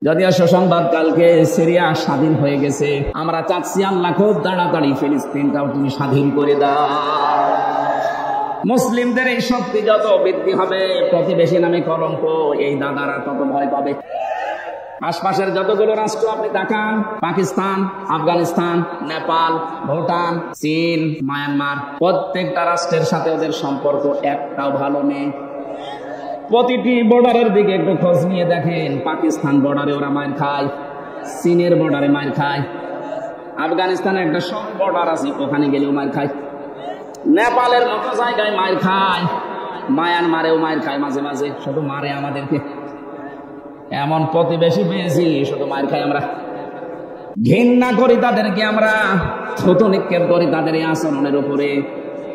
যদিও সুসংবাদ, কালকে সিরিয়া স্বাধীন হয়ে গেছে। আমরা চাচ্ছি আল্লাহ খুব তাড়াতাড়ি ফিলিস্তিনটাও তুমি স্বাধীন করে দাও। মুসলিমদের এই শক্তি যত বৃদ্ধি হবে, প্রতিবেশী নামে কলঙ্ক এই দাদারা তত ভয় পাবে। আশপাশের যতগুলো রাষ্ট্র আপনি দেখান, পাকিস্তান, আফগানিস্তান, নেপাল, ভুটান, চীন, মায়ানমার, প্রত্যেকটা রাষ্ট্রের সাথে ওদের সম্পর্ক একটাও ভালো নেই। প্রতিটি বর্ডারের দিকে একটু খোঁজ নিয়ে দেখেন, পাকিস্তান বর্ডারে ওরা মার খায়, চীনের বর্ডারে মার খায়, আফগানিস্তানে একটা সব বর্ডার আছে ওখানে গেলেও মার খায়, নেপালের মতো জায়গায় মার খায়, মায়ানমারেও মার খায় মাঝে মাঝে, শুধু মারে আমাদেরকে। এমন প্রতিবেশী পেয়েছি শুধু মার খাই আমরা, ঘৃণা করি তাদেরকে, আমরা থুতু নিক্ষেপ করি তাদের এই আচরণের উপরে।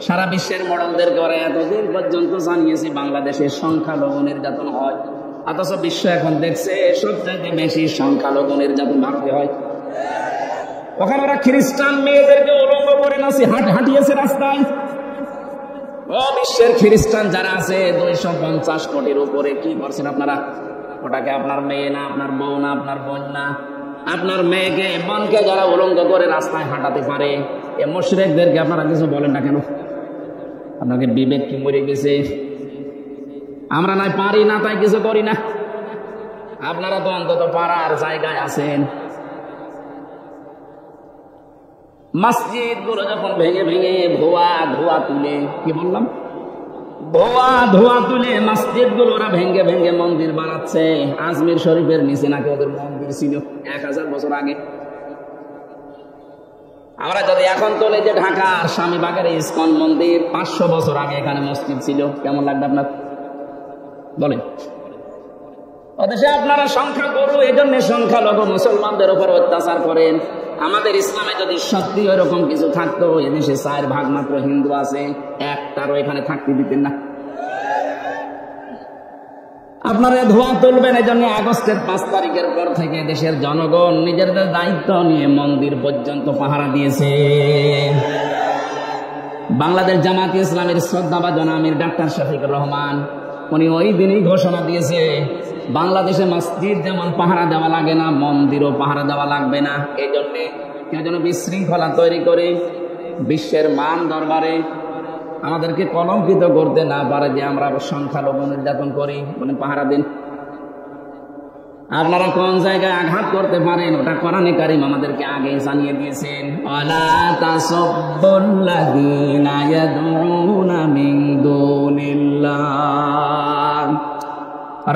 সারা বিশ্বের মডেলদের করে এতদিন পর্যন্ত জানিয়েছি বাংলাদেশের সংখ্যালঘু নির্যাতন হয়, অথচ বিশ্ব এখন দেখছে সবচেয়ে বেশি সংখ্যালঘু নির্যাতন ভারতে হয়। ওখানে ওরা খ্রিস্টান মেয়েদেরকে উলঙ্গ করে নাচি হাঁটিয়েছে রাস্তায়। ও বিশ্বের খ্রিস্টান যারা আছে 250 কোটির উপরে, কি করছেন আপনারা? ওটাকে আপনার মেয়ে না, আপনার বউ না, আপনার বোন না, আপনার মেয়েকে বোনকে যারা উলঙ্গ করে রাস্তায় হাঁটাতে পারে, এ মুশরিকদেরকে আপনারা কিছু বলেন না কেন? আপনাকে বিবেক কি মরে গেছে? আমরা নাই পারি না তাই কিছু করি না, আপনারা তো অন্তত পারার জায়গায় আছেন। মসজিদ গুলো যখন ভেঙে ভেঙে ধোয়া তুলে, কি বললাম, ধোয়া তুলে মসজিদ গুলো ওরা ভেঙে ভেঙে মন্দির বানাচ্ছে। আজমির শরীফের নিচে নাকি ওদের মন্দির ছিল 1000 বছর আগে। আমরা যদি এখন তোলে যে ঢাকার স্বামীবাগের ইসকন মন্দির, 500 বছর আগে এখানে মসজিদ ছিল, কেমন লাগবে আপনার বলেন? ওদেশে আপনারা সংখ্যা গরু, এই জন্য সংখ্যালঘু মুসলমানদের উপর অত্যাচার করেন। আমাদের ইসলামে যদি সত্যি ওইরকম কিছু থাকতো, এদেশে 4 ভাগ মাত্র হিন্দু আছে, একটারও এখানে থাকতে দিতেন না। আপনারা ধোঁয়া তুলবেন, এই জন্য আগস্টের 5 তারিখের পর থেকে দেশের জনগণ নিজেদের দায়িত্ব নিয়ে মন্দির পর্যন্ত পাহারা দিয়েছে। বাংলাদেশ জামাত ইসলামের শ্রদ্ধাভাজন আমির ডাক্তার শফিকুর রহমান, উনি ওই দিনই ঘোষণা দিয়েছে বাংলাদেশে মসজিদ যেমন পাহারা দেওয়া লাগে না, মন্দিরও পাহারা দেওয়া লাগবে না। এই জন্যে কেউ যেন বিশৃঙ্খলা তৈরি করে বিশ্বের মান দরবারে আমাদেরকে কলঙ্কিত করতে না পারে যে আমরা সংখ্যালঘু নির্যাতন করি, মানে পাহারা দিন। আপনারা কোন জায়গায় আঘাত করতে পারেন ওটা কোরআনে কারীম আমাদেরকে আগে জানিয়ে দিয়েছেন। ওয়ালা তাসাব্বুল্লাযীনা ইয়াদউনা মিন দুনিল্লাহ,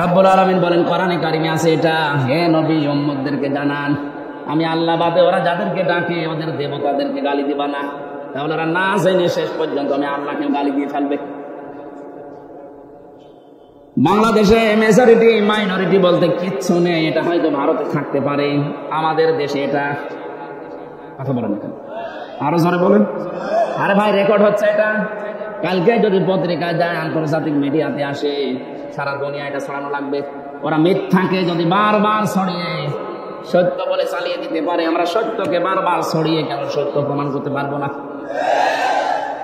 রব্বুল আলামিন বলেন কোরআনে কারীমে আছে এটা, হে নবী উম্মতদেরকে জানান আমি আল্লাহ বাদে ওরা যাদেরকে ডাকে ওদের দেবতাদেরকে গালি দিবা না, তাহলে ওরা না জেনে শেষ পর্যন্ত আমি আল্লাহকে গালি দিয়ে ফেলবে। বাংলাদেশে মেজরিটি মাইনরিটি বলতে কিচ্ছু নেই, এটা হয়তো ভারতে থাকতে পারে, আমাদের দেশে এটা কথা বলেন কেন? আরো জোরে বলেন। আরে ভাই রেকর্ড হচ্ছে এটা, কালকে যদি পত্রিকায় যায়, আন্তর্জাতিক মিডিয়াতে আসে, সারা দুনিয়া এটা ছড়ানো লাগবে। ওরা মিথ্যাকে যদি বারবার ছড়িয়ে সত্য বলে চালিয়ে দিতে পারে, আমরা সত্যকে বারবার ছড়িয়ে কেন সত্য প্রমাণ করতে পারবো না?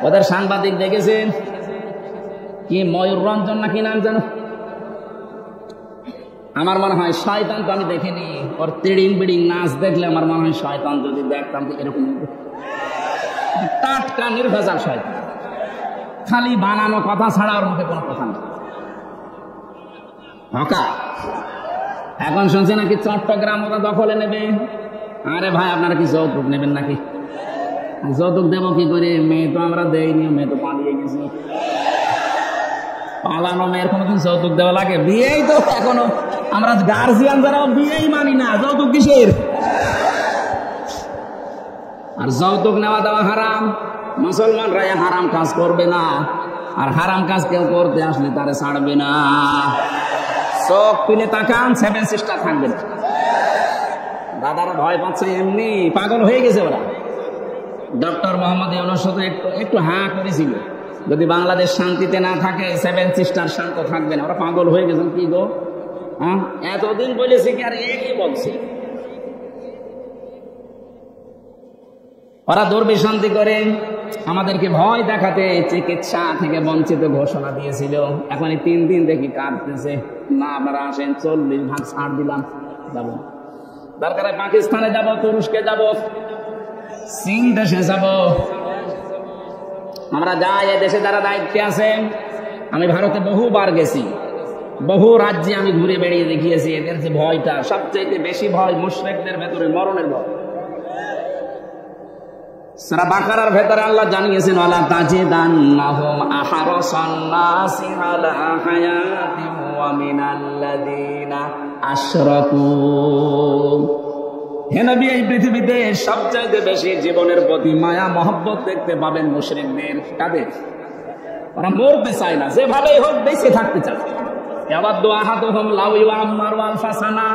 ওদের সাংবাদিক দেখেছেন কি ময়ূর রঞ্জন নাকি নাম জানো, আমার মনে হয় শয়তান তো আমি দেখিনি, ওর তিড়িং বিড়িং নাচ দেখলে আমার মনে হয় শয়তান যদি দেখতাম তো এরকম টাটকা নির্ভেজাল শয়তান, খালি বানানো কথা ছাড়া ওর মুখে কোনো কথা নেই। হকা এখন শুনছে নাকি চট্টগ্রাম ওরা দখলে নেবে। আরে ভাই আপনারা কি যৌতুক নেবেন নাকি? যৌতুক দেবো কি করে? মেয়ে তো আমরা দেইনি, মেয়ে তো পালিয়ে গেছি। পালানো মেয়ের কোনোদিন যৌতুক দেওয়া লাগে? বিয়েই তো এখনো আমরা গার্জিয়ান যারাও বিয়েই মানি না, যৌতুক কিসের? আর যৌতুক নেওয়া দেওয়া হারাম, মুসলমানরা হারাম কাজ করবে না, আর হারাম কাজ কেউ করতে আসলে তারে ছাড়বে না। চোখ তুলে তাকান, 7 সিস্টার থাকবে না। দাদারা ভয় পাচ্ছে, এমনি পাগল হয়ে গেছে ওরা। ডক্টর মোহাম্মদ ইউনূস শুধু একটু হাঁ করেছিল, যদি বাংলাদেশ শান্তিতে না থাকে 7 সিস্টার শান্ত থাকবে না। ওরা পাগল হয়ে গেছেন। কি গো, হ্যাঁ এতদিন বলেছি কি আর একই বলছে? ওরা দুর্বিসন্ধি করে আমাদেরকে ভয় দেখাতে চিকিৎসা থেকে বঞ্চিত ঘোষণা দিয়েছিল। এখন 3 দিন দেখি কাঁদতেছে, না আপনারা আসেন 40 ভাগ ছাড় দিলাম। যাব দরকার পাকিস্তানে যাব, তুরস্কে যাব, চীন দেশে যাব। আমরা যাই, এ দেশে যারা দায়িত্বে আছেন, আমি ভারতে বহুবার গেছি, বহু রাজ্যে আমি ঘুরে বেড়িয়ে দেখিয়েছি। এদের যে ভয়টা, সবচেয়ে বেশি ভয় মুশরিকদের ভেতরে মরণের ভয়। সূরা বাকারার ভেতরে আল্লাহ জানিয়েছেন, ওয়ালা তাজিদান্নাহুম আহরাসান নাসি আলা হায়াতিন ওয়া মিনাল্লাযিনা আশরাকু। হে নবী, এই পৃথিবীতে সবচেয়ে বেশি জীবনের প্রতি মায়া মহব্বত দেখতে পাবেন মুশরিকদের। কাদের? ওরা মরতে চায় না, যেভাবেই হোক বেঁচে থাকতে চায়। ইয়াওয়াদু আহাদুহুম লাউ ইউআম্মারু আলফা সানা।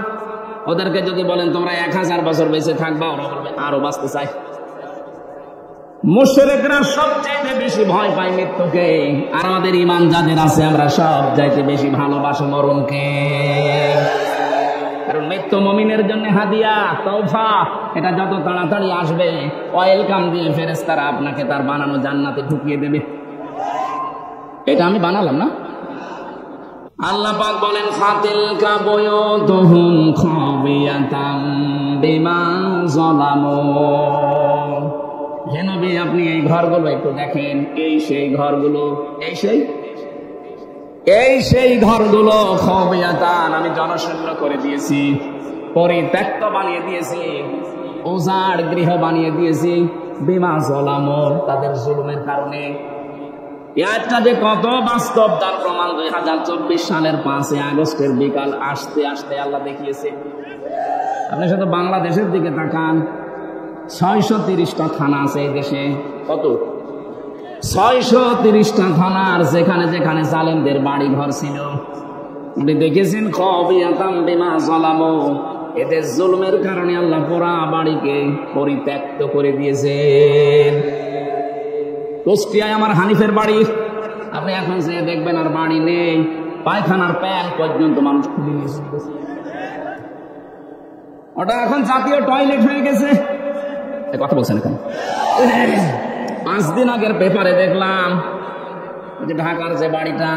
ওদেরকে যদি বলেন তোমরা 1000 বছর বেঁচে থাকবা, ওরা বলবে আরো বাঁচতে চায়। মুশরিকরা সবচেয়ে বেশি ভয় পায় মৃত্যুকে, আর আমাদের ঈমান যাদের আছে আমরা সবচাইতে বেশি ভালোবাসি মরণকে। কারণ মৃত্যু মুমিনের জন্য হাদিয়া, তওফা। এটা যত তাড়াতাড়ি আসবে, ওয়েলকাম দিয়ে ফেরেশতারা আপনাকে তার বানানো জান্নাতে ঢুকিয়ে দেবে। এটা আমি বানালাম না, আল্লাহ পাক বলেন, ফাতিলকা বুয়ুতুহুম খাবিয়াতাম বিমা যালামু। হে নবী, আপনি এই ঘরগুলো একটু দেখেন, এই সেই ঘরগুলো, এই সেই ঘরগুলো খাবিয়াতান, আমি জনশূন্য করে দিয়েছি, পরিত্যক্ত বানিয়ে দিয়েছি, উজাড় গৃহ বানিয়ে দিয়েছি, বিমা যালামু, তাদের জুলুমের কারণে। এটা যে কত বাস্তব তার প্রমাণ 2024 সালের 5 আগস্টের বিকাল আসতে আসতে আল্লাহ দেখিয়েছে। আপনি শুধু বাংলাদেশের দিকে তাকান, 630টা থানা আছে এই দেশে। কত? 630টা থানার যেখানে যেখানে জালেমদের বাড়ি ঘর ছিল, আপনি দেখেছেন খাবিয়াতাম বিমা যালামু, এদের জুলুমের কারণে আল্লাহ পুরা বাড়িকে পরিত্যক্ত করে দিয়েছেন। কুষ্টিয়ায় আমার হানিফের বাড়ি, আপনি এখন যে দেখবেন আর বাড়ি নেই, পায়খানার প্যান পর্যন্ত মানুষ খুলে নিয়েছে। ওটা এখন জাতীয় টয়লেট হয়ে গেছে। কথা বলছেন এখন? 5 দিন আগের পেপারে দেখলাম যে ঢাকার যে বাড়িটা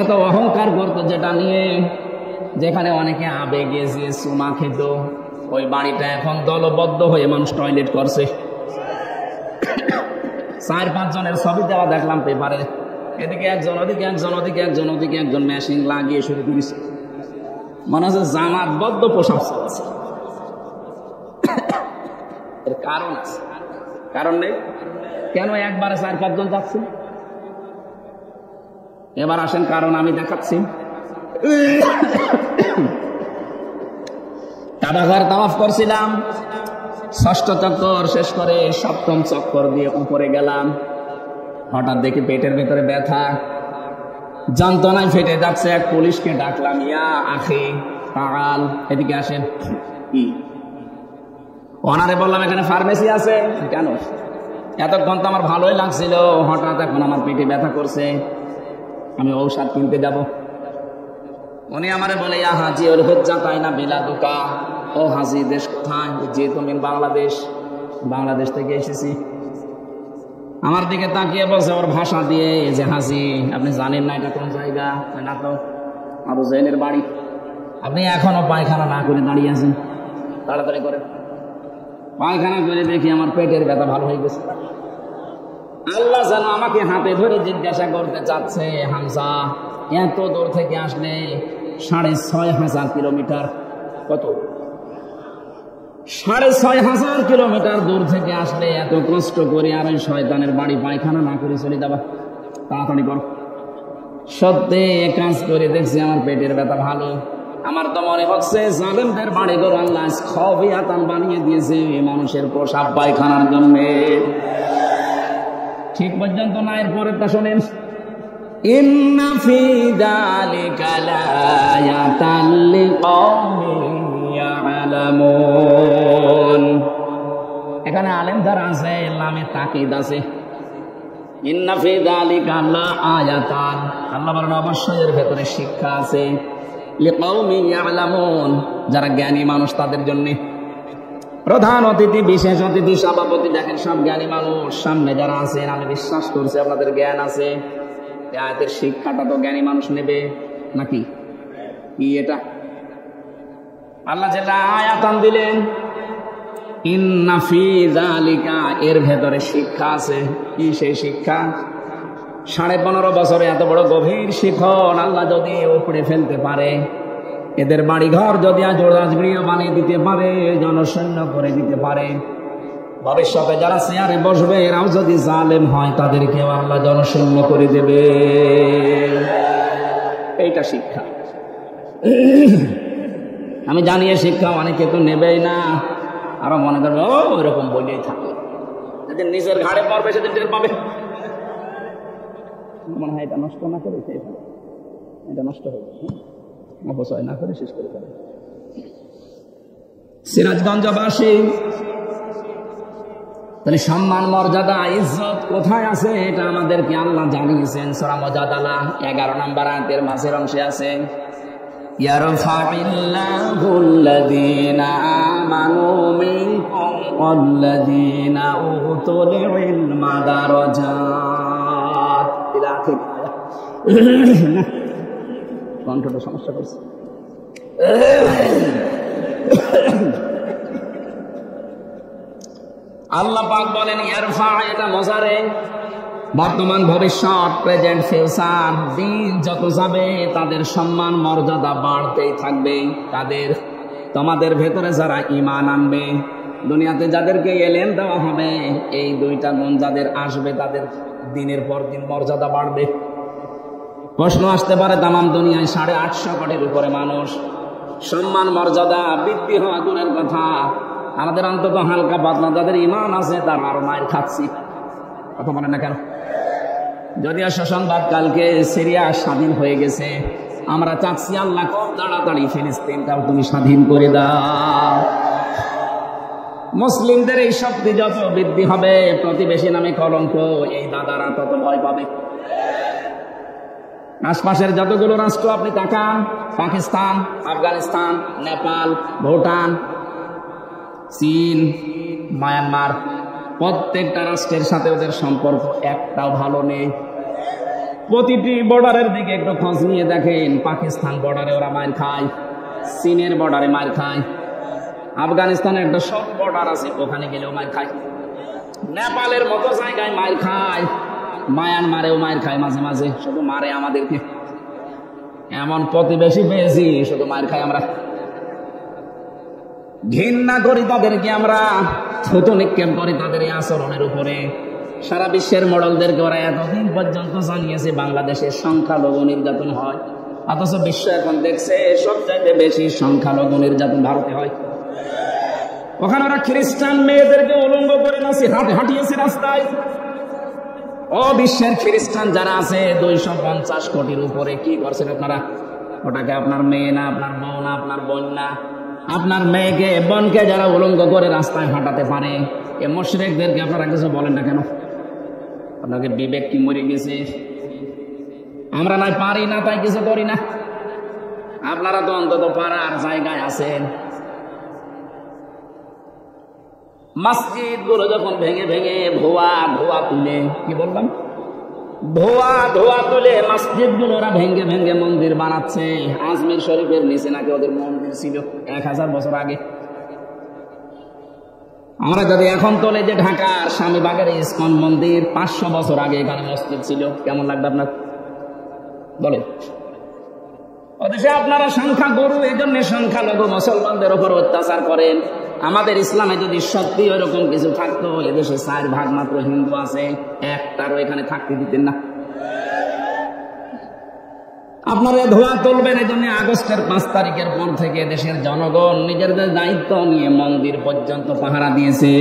এত অহংকার করতো, যেটা নিয়ে, যেখানে অনেকে আবেগে যে চুমা খেত, ওই বাড়িটা এখন দলবদ্ধ হয়ে মানুষ টয়লেট করছে। 4-5 জনের ছবি দেওয়া দেখলাম পেপারে, এদিকে একজন, ওদিকে একজন, ওদিকে একজন, ওদিকে একজন, মেশিন লাগিয়ে শুরু করেছে। মনে হচ্ছে জামাতবদ্ধ পোশাক চলছে। এর কারণ আছে, কারণ নেই কেন? একবারে 4-5 জন যাচ্ছে। এবার আসেন কারণ আমি দেখাচ্ছি। কাবাঘর তাওয়াফ করছিলাম, 6ষ্ঠ চক্কর শেষ করে 7ম চক্কর দিয়ে উপরে গেলাম, হঠাৎ দেখি পেটের ভেতরে ব্যথা, যন্ত্রণায় ফেটে যাচ্ছে। এক পুলিশকে ডাকলাম, ইয়া আখি তাআল, এদিকে আসেন। কি? ওনারে বললাম এখানে ফার্মেসি আছে। কেন? এতক্ষণ তো আমার ভালোই লাগছিল, হঠাৎ এখন আমার পেটে ব্যথা করছে, আমি ঔষধ কিনতে যাব। উনি আমারে বলে, ইয়া হাজি ওর হজ্জা তাই না বিলাদুকা। ও হাজি, দেশ কোথায়? যে তুমি বাংলাদেশ। বাংলাদেশ থেকে এসেছি। আমার দিকে তাকিয়ে বলছে ওর ভাষা দিয়ে, যে হাজি আপনি জানেন না এটা কোন জায়গা? না তো, আবু জাহেলের বাড়ি। আপনি এখনো পায়খানা না করে দাঁড়িয়ে আছেন, তাড়াতাড়ি করে পায়খানা করে দেখি আমার পেটের ব্যথা ভালো হয়ে গেছে। আল্লাহ যেন আমাকে হাতে ধরে জিজ্ঞাসা করতে চাচ্ছে, হামজা এত দূর থেকে আসলে 6500 কিলোমিটার, কত? 6500 কিলোমিটার দূর থেকে আসলে এত কষ্ট করে আর ওই শয়তানের বাড়ি পায়খানা না করে চলে যাবা, তাড়াতাড়ি করো। সত্যি কাজ করে দেখছি আমার পেটের ব্যথা ভালো। আমার তো মনে হচ্ছে জালেমদের বাড়ি ঘর আল্লাহ খাবিয়াতান বানিয়ে দিয়েছে মানুষের প্রসাব পায়খানার জন্য। ঠিক পর্যন্ত না, এর পরেরটা শোনেন, ইন্না ফি যালিকা লায়াতাল লিকাওমিন ইয়ালামুন। এখানে আলেম যারা আছে লামে তাকিদ আছে, ইন্না ফি যালিকা লায়াতান, আল্লাহ বলেন অবশ্যই এর ভেতরে শিক্ষা আছে, লিকাওমিন ইয়ালামুন, যারা জ্ঞানী মানুষ তাদের জন্য। প্রধান অতিথি, বিশেষ অতিথি, সভাপতি, দেখেন সব জ্ঞানী মানুষ। সামনে যারা আছেন আমি বিশ্বাস করছি আপনাদের জ্ঞান আছে। আয়াতের শিক্ষাটা তো জ্ঞানী মানুষ নেবে নাকি? কি এটা? আল্লাহ যে আয়াতান দিলেন, ইন্না ফি যালিকা, এর ভেতরে শিক্ষা আছে। কি সেই শিক্ষা? 15.5 বছরে এত বড় গভীর শিখন আল্লাহ যদি উপড়ে ফেলতে পারে, এদের বাড়ি ঘর যদি আজ রাজগৃহ বানিয়ে দিতে পারে, জনশূন্য করে দিতে পারে, ভবিষ্যতে যারা চেয়ারে বসবে এরাও যদি জালেম হয় তাদেরকেও আল্লাহ জনশূন্য করে দেবে। এইটা শিক্ষা। আমি জানি এই শিক্ষা অনেকে তো নেবেই না, আরো মনে করবে ও ওইরকম বলেই থাকে। যেদিন নিজের ঘাড়ে পড়বে সেদিন টের পাবে। মনে হয় এটা নষ্ট না করে এটা নষ্ট হবে, অপচয় না করে শেষ করে ফেলে। সিরাজগঞ্জবাসী, তাহলে সম্মান মর্যাদা ইজ্জত কোথায় আছে এটা আমাদেরকে আল্লাহ জানিয়েছেন। সূরা মুজাদালা 11 নম্বর আয়াতের মাঝের অংশে আছে, ইয়ারফাইল্লাহুল্লাযীনা আমানু মিনকুম ওয়াল্লাযীনা উতুল ইলমা দারাজাত। ইলা আখির আয়াত। কণ্ঠটা সমস্যা করছে। আল্লাহ পাক বলেন ইয়ারফা, এটা মজারে, বর্তমান ভবিষ্যৎ, প্রেজেন্ট ফিউচার, দিন যত যাবে তাদের সম্মান মর্যাদা বাড়তেই থাকবে। তাদের তোমাদের ভেতরে যারা ঈমান আনবে, দুনিয়াতে যাদেরকে এলেম দেওয়া হবে, এই দুইটা গুণ যাদের আসবে তাদের দিনের পর দিন মর্যাদা বাড়বে। প্রশ্ন আসতে পারে, তামাম দুনিয়ায় 850 কোটির উপরে মানুষ, সম্মান মর্যাদা বৃদ্ধি হওয়া দূরের কথা, আমাদের অন্তত হালকা পাতলা যাদের ঈমান আছে তার আরো মায়ের খাচ্ছি। কথা বলেন না কেন? যদিও সুসংবাদ, কালকে সিরিয়া স্বাধীন হয়ে গেছে। আমরা চাচ্ছি আল্লাহ খুব তাড়াতাড়ি ফিলিস্তিনটাও তুমি স্বাধীন করে দাও। মুসলিমদের এই শক্তি যত বৃদ্ধি হবে, প্রতিবেশী নামে কলঙ্ক এই দাদারা তত ভয় পাবে। আশপাশের যতগুলো রাষ্ট্র আপনি তাকান, পাকিস্তান, আফগানিস্তান, নেপাল, ভুটান, চীন, মায়ানমার, প্রত্যেকটা রাষ্ট্রের সাথে ওদের সম্পর্ক একটাও ভালো নেই। প্রতিটি বর্ডারের দিকে একটু খোঁজ নিয়ে দেখেন, পাকিস্তান বর্ডারে ওরা মার খায়, চীনের বর্ডারে মার খায়, আফগানিস্তানের একটা সব বর্ডার আছে ওখানে গেলেও মার খায়, নেপালের মতো জায়গায় মার খায়, মায়ানমারেও মার খায় মাঝে মাঝে, শুধু মারে আমাদেরকে। এমন প্রতিবেশী পেয়েছি শুধু মার খাই আমরা, ঘৃণা করি তাদেরকে, আমরা থুতু নিক্ষেপ করি তাদের এই আচরণের উপরে। সারা বিশ্বের মডেলদেরকে ওরা এতদিন পর্যন্ত জানিয়েছে বাংলাদেশের সংখ্যালঘু নির্যাতন হয়, অথচ বিশ্ব এখন দেখছে সবচাইতে বেশি সংখ্যালঘু নির্যাতন ভারতে হয়। ওখানে ওরা খ্রিস্টান মেয়েদেরকে উলঙ্গ করে নাচে হাঁটিয়েছে রাস্তায়। ও বিশ্বের খ্রিস্টান যারা আছে 250 কোটির উপরে, কি করছেন আপনারা? ওটাকে আপনার মেয়ে না, আপনার বউ না, আপনার বোন না, আপনার মেয়েকে বোনকে যারা উলঙ্গ করে রাস্তায় হাঁটাতে পারে, এ মুশরিকদেরকে আপনারা কিছু বলেন না কেন? আপনাকে বিবেক কি মরে গেছে? আমরা নাই পারি না তাই কিছু করি না, আপনারা তো অন্তত পারার জায়গায় আছেন। মসজিদ গুলো যখন ভেঙে ভেঙে ধোয়া তুলে, কি বললাম, ধোয়া তুলে মসজিদ গুলো ওরা ভেঙে ভেঙে মন্দির বানাচ্ছে। আজমির শরীফের নিচে নাকি ওদের মন্দির ছিল 1000 বছর আগে। আমরা যদি এখন তোলে যে ঢাকার স্বামীবাগের ইসকন মন্দির 500 বছর আগে এখানে মসজিদ ছিল, কেমন লাগবে আপনার? বলেন। অথচ আপনারা সংখ্যা গরু, এই জন্য সংখ্যালঘু মুসলমানদের উপর অত্যাচার করেন। আমাদের ইসলামে যদি সত্যি ওইরকম কিছু থাকতো, এদেশে 4 ভাগ মাত্র হিন্দু আছে, একটারও এখানে থাকতে দিতেন না। আপনারা ধোয়া তুলবেন, এই জন্য আগস্টের 5 তারিখের পর থেকে দেশের জনগণ নিজেদের দায়িত্ব নিয়ে মন্দির পর্যন্ত পাহারা দিয়েছে।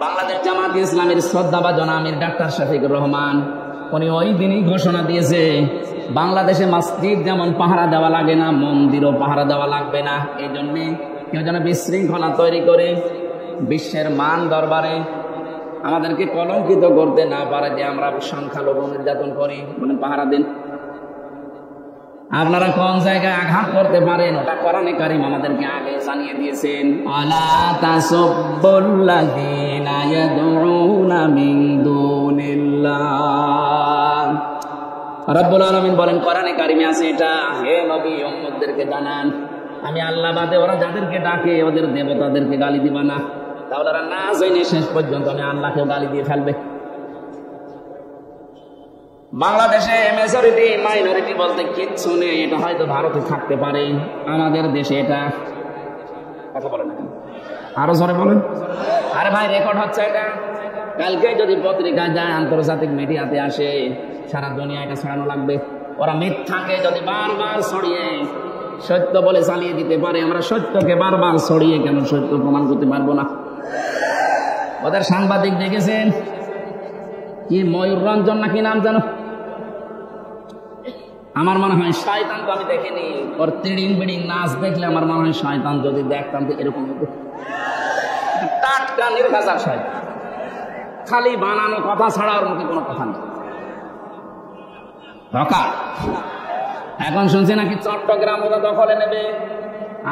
বাংলাদেশ জামাত ইসলামের শ্রদ্ধাভাজন আমির ডাক্তার শফিকুর রহমান, উনি ওই দিনই ঘোষণা দিয়েছে বাংলাদেশে মসজিদ যেমন পাহারা দেওয়া লাগে না, মন্দিরও পাহারা দেওয়া লাগবে না। এই জন্য কেউ যেন বিশৃঙ্খলা তৈরি করে বিশ্বের মান দরবারে আমাদেরকে কলঙ্কিত করতে না পারে যে আমরা সংখ্যালঘু নির্যাতন করি, মানে পাহারা দিন। আপনারা কোন জায়গায় আঘাত করতে পারেন ওটা কোরআনে কারীম আমাদেরকে আগে জানিয়ে দিয়েছেন। আলা তাসাব্বুল্লাযীনা ইয়াদউনা মিন দুনিল্লাহ, রব্বুল আলামিন বলেন কোরআনে কারিমে আছে এটা, হে নবী উম্মতদেরকে জানান আমি আল্লাহ বাদে ওরা যাদেরকে ডাকে ওদের দেবতাদেরকে গালি দিবা না, তাহলে ওরা না জেনে শেষ পর্যন্ত আমি আল্লাহকেও গালি দিয়ে ফেলবে। বাংলাদেশে মেজরিটি মাইনরিটি বলতে কিচ্ছু নেই, এটা হয়তো ভারতে থাকতে পারে, আমাদের দেশে এটা কথা বলেন না, আরো জোরে বলেন। আরে ভাই রেকর্ড হচ্ছে এটা, কালকে যদি পত্রিকায় যায় আন্তর্জাতিক মিডিয়াতে আসে, সারা দুনিয়া এটা ছড়ানো লাগবে। ওরা মিথ্যাকে যদি বারবার ছড়িয়ে সত্য বলে চালিয়ে দিতে পারে, আমরা সত্যকে বারবার ছড়িয়ে কেন সত্য প্রমাণ করতে পারবো না? ওদের সাংবাদিক দেখেছেন কি ময়ূর রঞ্জন নাকি নাম জানো, আমার মনে হয় শয়তান, তো আমি দেখিনি, ওর তিড়িং বিড়িং নাচ দেখলে আমার মনে হয় শয়তান যদি দেখতাম তো এরকম হতো। টাটকা নির্বাচার শয়তান, খালি বানানো কথা ছাড়া ওর মুখে কোনো কথা নেই। এখন শুনছি নাকি চট্টগ্রাম ওরা দখলে নেবে।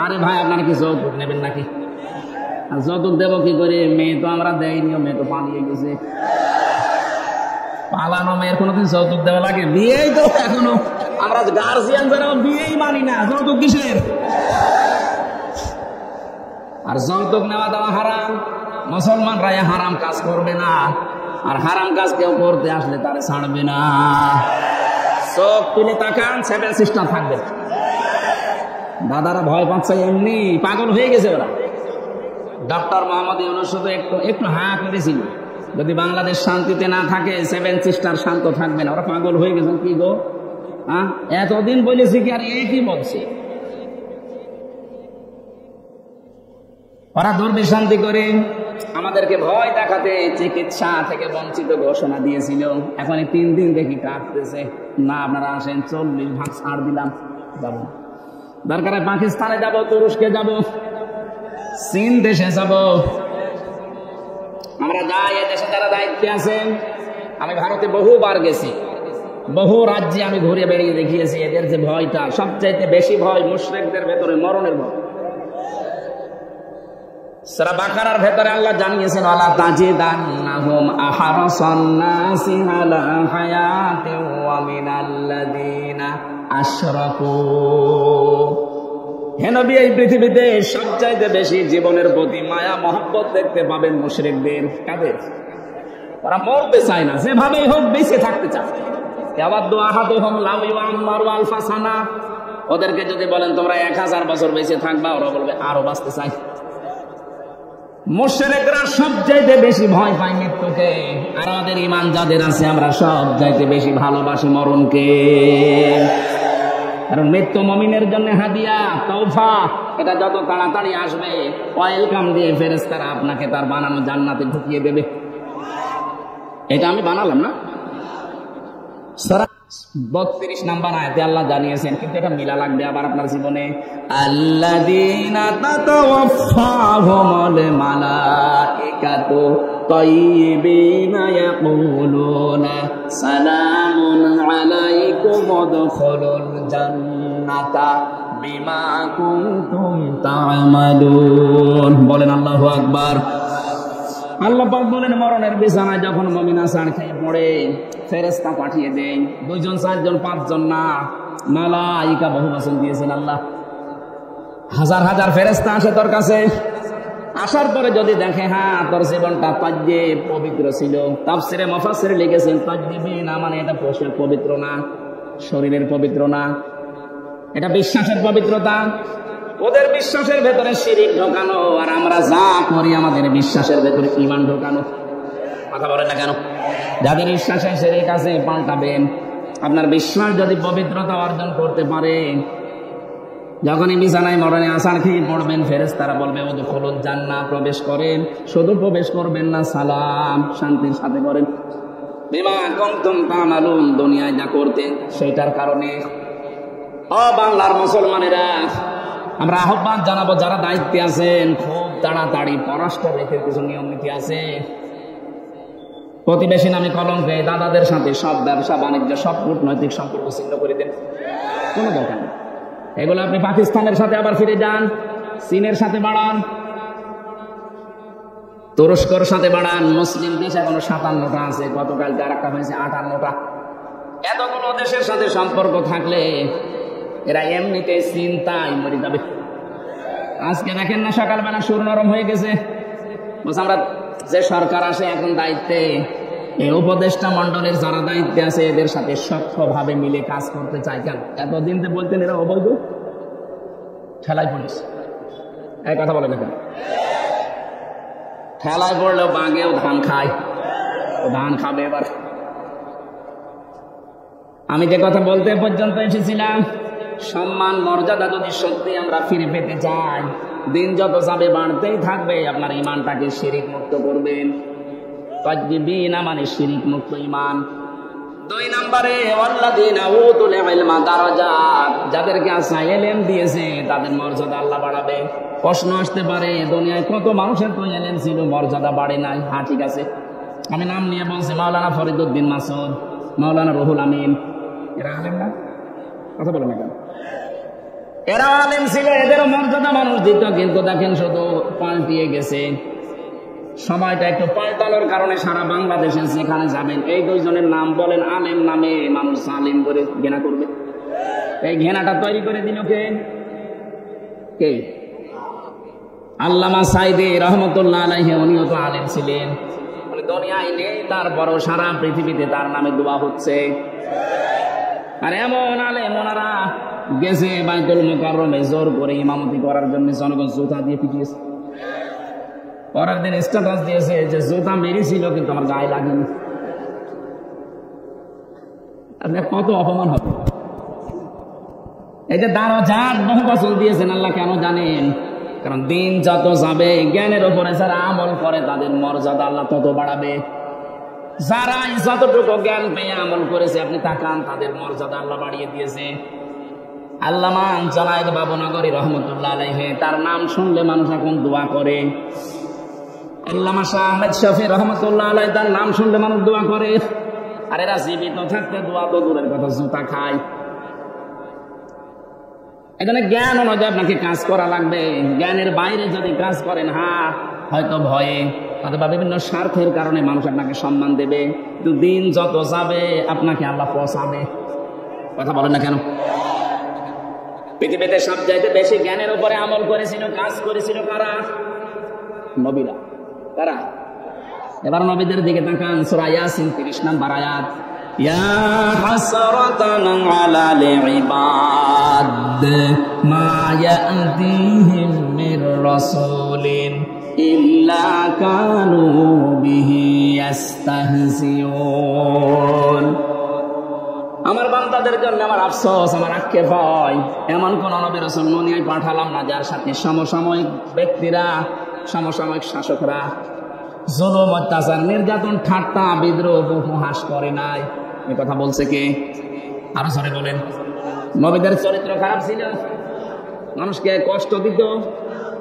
আরে ভাই আপনারা কি যৌতুক নেবেন নাকি? যৌতুক দেবো কি করে? মেয়ে তো আমরা দেয়নি, মেয়ে তো পালিয়ে গেছে। পালানো মেয়ের কোনোদিন যৌতুক দেওয়া লাগে? বিয়েই তো এখনো আমরা গার্জিয়ান যারা বিয়েই মানি না, যৌতুক কিসের? আর যৌতুক নেওয়া দেওয়া হারাম, মুসলমানরা হারাম কাজ করবে না, আর হারাম কাজ কেউ করতে আসলে তারে ছাড়বে না। চোখ তুলে তাকান, সেভেন সিস্টার থাকবে। দাদারা ভয় পাচ্ছে, এমনি পাগল হয়ে গেছে ওরা। ডক্টর মোহাম্মদ ইউনূস শুধু একটু হাঁ করেছিল, যদি বাংলাদেশ শান্তিতে না থাকে সেভেন সিস্টার শান্ত থাকবে না। ওরা পাগল হয়ে গেছেন। কি গো, এতদিন বলেছি কি আর একই বলছে? ওরা দুর্বিশান্তি করে আমাদেরকে ভয় দেখাতে চিকিৎসা থেকে বঞ্চিত ঘোষণা দিয়েছিল। এখন 3 দিন দেখি কাটতেছে না, আপনারা আসেন 40 ভাগ ছাড় দিলাম, যাবো দরকারে পাকিস্তানে যাব, তুরস্কে যাব, চীন দেশে যাব, আমরা যাই। এ দেশে যারা দায়িত্বে আছেন, আমি ভারতে বহুবার গেছি, বহু রাজ্যে আমি ঘুরে বেড়িয়ে দেখিয়েছি। এদের যে ভয়টা, সবচাইতে বেশি ভয় মুশরিকদের ভেতরে মরণের ভয়। সূরা বাকারার ভেতরে আল্লাহ জানিয়েছেন, ওয়ালা তাজিদান্নাহুম আহরাসান নাসি আলা হায়াতিন ওয়া মিনাল্লাযিনা আশরাকু। হে নবী, এই পৃথিবীতে সবচাইতে বেশি জীবনের প্রতি মায়া মহব্বত দেখতে পাবেন মুশরিকদের। কাদের? ওরা মরতে চায় না, যেভাবেই হোক বেঁচে থাকতে চায়। ইয়াওয়াদু আহাদুহুম লাউ ইউআম্মারু আলফা সানা। ওদেরকে যদি বলেন তোমরা 1000 বছর বেঁচে থাকবা, ওরা বলবে আরো বাঁচতে চাই। মুশরিকরা সবচাইতে বেশি ভয় পায় মৃত্যুকে, আর আমাদের ঈমান যাদের আছে আমরা সবচাইতে বেশি ভালোবাসি মরণকে। কারণ মৃত্যু মুমিনের জন্য হাদিয়া, তওফা। এটা যত তাড়াতাড়ি আসবে, ওয়েলকাম দিয়ে ফেরেশতারা আপনাকে তার বানানো জান্নাতে ঢুকিয়ে দেবে। এটা আমি বানালাম না, সূরা 32 নম্বর আয়াতে আল্লাহ জানিয়েছেন, কিন্তু এটা মিলা লাগবে আবার আপনার জীবনে। আল্লাযীনা তাতাওয়াফাহুমুল মালাইকাতু তাইয়্যিবিনা ইয়াকুলুনা সালামুন আলাইকুম উদখুলুল জান্নাতা বিমা কুনতুম তা'মালুন। বলেন আল্লাহু আকবার। আল্লাহ পাক বলেন, মরণের বিছানায় যখন মুমিন আসার খেয়ে পড়ে, ফেরেশতা পাঠিয়ে দেন। 2 জন 4 জন 5 জন না, মালাইকা বহু বচন দিয়েছেন আল্লাহ। হাজার হাজার ফেরেশতা আসে তোর কাছে। আসার পরে যদি দেখে হ্যাঁ তোর জীবনটা তাজ্জিব পবিত্র ছিল, তাফসিরে মুফাসসির লিখেছেন তাজ্জিবি না মানে এটা পোশাক পবিত্র না, শরীরের পবিত্র না, এটা বিশ্বাসের পবিত্রতা। ওদের বিশ্বাসের ভেতরে শিরিক ঢোকানো, আর আমরা যা করি আমাদের বিশ্বাসের ভেতরে ঈমান ঢোকানো। কথা বলেন না কেন? যাদের বিশ্বাসে শিরিক আছে পাল্টাবেন। আপনার বিশ্বাস যদি পবিত্রতা অর্জন করতে পারে, যখনই বিছানায় মরণে আসার খেয়ে পড়বেন, ফেরেশতারা বলবে উদখুলুল জান্নাহ, প্রবেশ করেন। শুধু প্রবেশ করবেন না, সালাম শান্তির সাথে করেন। বিমা কুনতুম তা'মালুন, দুনিয়ায় যা করতেন সেটার কারণে। ও বাংলার মুসলমানেরা, আমরা আহ্বান জানাবো যারা দায়িত্বে আছেন, খুব তাড়াতাড়ি পররাষ্ট্র রেখে কিছু নিয়ম নীতি আছে। প্রতিবেশী নামে কলঙ্কে দাদাদের সাথে সব ব্যবসা বাণিজ্য, সব কূটনৈতিক সম্পর্ক ছিন্ন করে দেন, কোনো দরকার নেই। এগুলো আপনি পাকিস্তানের সাথে আবার ফিরে যান, চীনের সাথে বাড়ান, তুরস্কর সাথে বাড়ান। মুসলিম দেশ এখনো 57টা আছে, গতকালকে আর একটা হয়েছে 58টা। এতগুলো দেশের সাথে সম্পর্ক থাকলে এরা এমনিতে চিন্তায় মরে যাবে। আজকে দেখেন না সকালবেলা সুর নরম হয়ে গেছে। আমরা যে সরকার আসে এখন দায়িত্বে, এই উপদেষ্টা মন্ডলের যারা দায়িত্বে আছে এদের সাথে সক্ষভাবে মিলে কাজ করতে চায় কেন? এতদিন তো বলতেন এরা অবৈধ, ঠেলায় পুলিশ এই কথা বলে না কেন? ঠেলায় পড়লেও বাঘেও ধান খায়, ও ধান খাবে এবার। আমি যে কথা বলতে পর্যন্ত এসেছিলাম, সম্মান মর্যাদা যদি সত্যি আমরা ফিরে পেতে চাই, দিন যত যাবে বাড়তেই থাকবে। আপনার ইমানটাকে শিরিক মুক্ত করবেন, মানে শিরিক মুক্ত ইমান। 2 নম্বরে ওয়াল্লাযীনা উতুল ইলমা দারাজাত, যাদেরকে আল্লাহ ইলম দিয়েছে তাদের মর্যাদা আল্লাহ বাড়াবে। প্রশ্ন আসতে পারে, দুনিয়ায় কত মানুষের তো ইলম ছিল, মর্যাদা বাড়ে নাই। হ্যাঁ ঠিক আছে, আমি নাম নিয়ে বলছি, মাওলানা ফরিদউদ্দিন মাসুদ, মাওলানা রুহুল আমিন, এরা আলেম না? কথা বলে না কেন? এরা আলেম ছিল, এদেরও মর্যাদা মানুষ দিত, কিন্তু দেখেন শুধু পাল্টিয়ে গেছে। সময়টা একটু পাল্টানোর কারণে সারা বাংলাদেশে যেখানে যাবেন এই 2 জনের নাম বলেন, আলেম নামে মানুষ আলেম করে ঘৃণা করবে। এই ঘৃণাটা তৈরি করে দিল কে? আল্লামা সাইদি রহমতুল্লাহ আলাইহি, উনিও তো আলেম ছিলেন, দুনিয়ায় নেই, তারপরও সারা পৃথিবীতে তার নামে দোয়া হচ্ছে। আর এমন আলেম ওনারা গেছে বাইতুল মুকাররমে জোর করে ইমামতি করার জন্য, জনগণ জুতা দিয়ে পিটিয়েছে। পরের দিন স্ট্যাটাস দিয়েছে যে জুতা মেরেছিল কিন্তু আমার গায়ে লাগেনি। আপনার কত অপমান হবে! এই যে দারাজাত বহু বছর দিয়েছেন আল্লাহ, কেন জানেন? কারণ দিন যত যাবে, জ্ঞানের উপরে যারা আমল করে তাদের মর্যাদা আল্লাহ তত বাড়াবে। যারা যতটুকু জ্ঞান পেয়ে আমল করেছে আপনি তাকান, তাদের মর্যাদা আল্লাহ বাড়িয়ে দিয়েছে। আল্লামা জুনায়েদ বাবুনগরী রহমতুল্লাহ আলাইহি, তার নাম শুনলে মানুষ এখন দোয়া করে। আল্লামা শাহ আহমেদ শফি রহমতুল্লাহ আলাইহি, তার নাম শুনলে মানুষ দোয়া করে। আর এরা জীবিত থাকতে দোয়া তো দূরের কথা, জুতা খায়। এখানে জ্ঞান অনুযায়ী আপনাকে কাজ করা লাগবে। জ্ঞানের বাইরে যদি কাজ করেন, হয়তো ভয়ে অথবা বিভিন্ন স্বার্থের কারণে মানুষ আপনাকে সম্মান দেবে, কিন্তু দিন যত যাবে আপনাকে আল্লাহ পৌঁছাবে। কথা বলেন না কেন? পৃথিবীতে সবচাইতে বেশি জ্ঞানের উপরে আমল করেছিল, কাজ করেছিল কারা? নবীরা। কারা? এবার নবীদের দিকে তাকান, সূরা ইয়াসিন 30 নম্বর আয়াত। ইয়া হাসরাতান আলাল ইবাদ মা ইয়াতিহিম মির রাসূলিন ইল্লা কানু বিহি ইস্তাহজিউন। আমার বান্দাদের জন্য আমার আফসোস, আমার আক্ষেপ হয়, এমন কোন নবী রাসূল দুনিয়ায় পাঠালাম না যার সাথে সমসাময়িক ব্যক্তিরা, সমসাময়িক শাসকরা জুলুম, অত্যাচার, নির্যাতন, ঠাট্টা, বিদ্রোহ, উপহাস করে নাই। এই কথা বলছে কে? আরো জোরে বলেন। নবীদের চরিত্র খারাপ ছিল, মানুষকে কষ্ট দিত।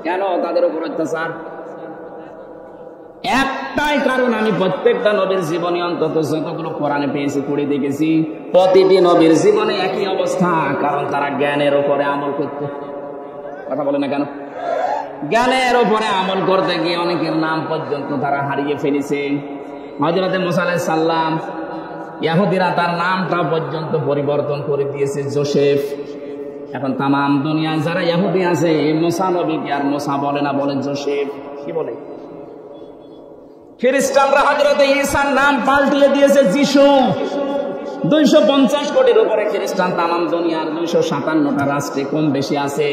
কেন তাদের উপর অত্যাচার? একটাই কারণ, আমি প্রত্যেকটা নবীর জীবনে অন্তত যতগুলো কোরআনে পেয়েছি, পড়ে দেখেছি, প্রতিটি নবীর জীবনে একই অবস্থা, কারণ তারা জ্ঞানের উপরে আমল করত। কথা বলে না কেন? জ্ঞানের উপরে আমল করতে গিয়ে অনেকের নাম পর্যন্ত তারা হারিয়ে ফেলেছে। হযরত মুসা আলাইহিস সালাম, ইহুদিরা তার নামটা পর্যন্ত পরিবর্তন করে দিয়েছে, যোসেফ। এখন তামাম দুনিয়ায় যারা ইহুদি আছে, মুসা নবীকে আর মুসা বলে না, বলে যোসেফ। কি বলে? খ্রিস্টানরা হযরত ঈসার নাম পাল্টিয়ে দিয়েছে যিশু। 250 কোটির উপরে খ্রিস্টান তামাম দুনিয়ার 257টা রাষ্ট্রে কম বেশি আছে।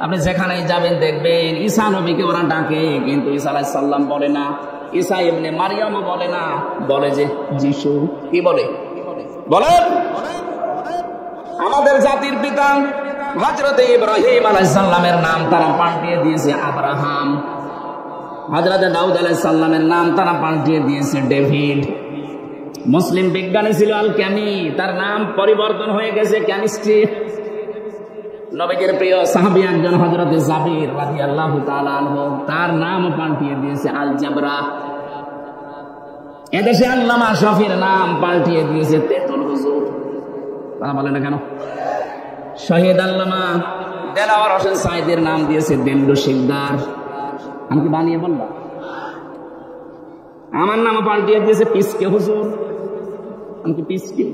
আপনি যেখানেই যাবেন দেখবেন ঈসা নবীকে ওরা ডাকে, কিন্তু ঈসা আলাইহিস সালাম বলে না, ঈসা ইবনে মারইয়ামও বলে না, বলে যে যিশু। কি বলে? বলেন। আমাদের জাতির পিতা হযরত ইব্রাহিম আলাইহিস সালামের নাম তারা পাল্টিয়ে দিয়েছে আব্রাহাম। হযরত দাউদ আলাইহিস সালামের নাম তারা পাল্টিয়ে দিয়েছে ডেভিড। মুসলিম বিজ্ঞানী ছিল আল ক্যামি, তার নাম পরিবর্তন হয়ে গেছে কেমিস্ট্রি। নবীর প্রিয় সাহাবী একজন হযরত জাবির রাদিয়াল্লাহু তাআলা আনহু, তার নাম পাল্টিয়ে দিয়েছে আল জাবরা। এদেশে আল্লামা শফির নাম পাল্টিয়ে দিয়েছে তেতুল হুজুর। তারা বলে না কেন? শহীদ আল্লামা দেলাওয়ার হোসেন সাইদের নাম দিয়েছে দেন্দু শিকদার। আমি কি বানিয়ে বললাম? আমার নাম পাল্টিয়ে দিয়েছে পিসকে হুজুর। আমি কি পিসকে?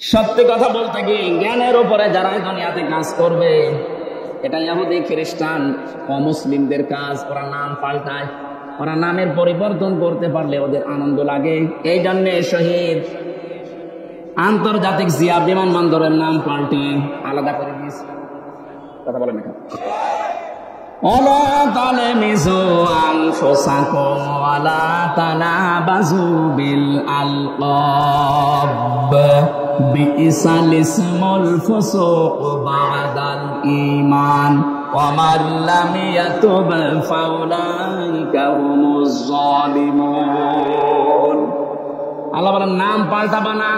সত্যি কথা বলতে কি, জ্ঞানের উপরে যারা দুনিয়াতে কাজ করবে, এটা ইহুদি খ্রিস্টান অমুসলিমদের কাজ। ওরা নাম পাল্টায়, ওরা নামের পরিবর্তন করতে পারলে ওদের আনন্দ লাগে। এই জন্যে শহীদ আন্তর্জাতিক জিয়া বিমানবন্দরের নাম পাল্টে আলাদা করে দিয়েছে। কথা বলেন না, ওলা তালমিজু আনফুসাকুম ওয়ালা তানাবাজু বিল আলকাব বিইসাল ইসমুল ফুসুক বাদাল ঈমান ওয়া মান লাম ইয়াতুব ফাউলাইকা হুমুজ জালিমুন। আল্লাহ বলেন নাম পাল্টাবা না।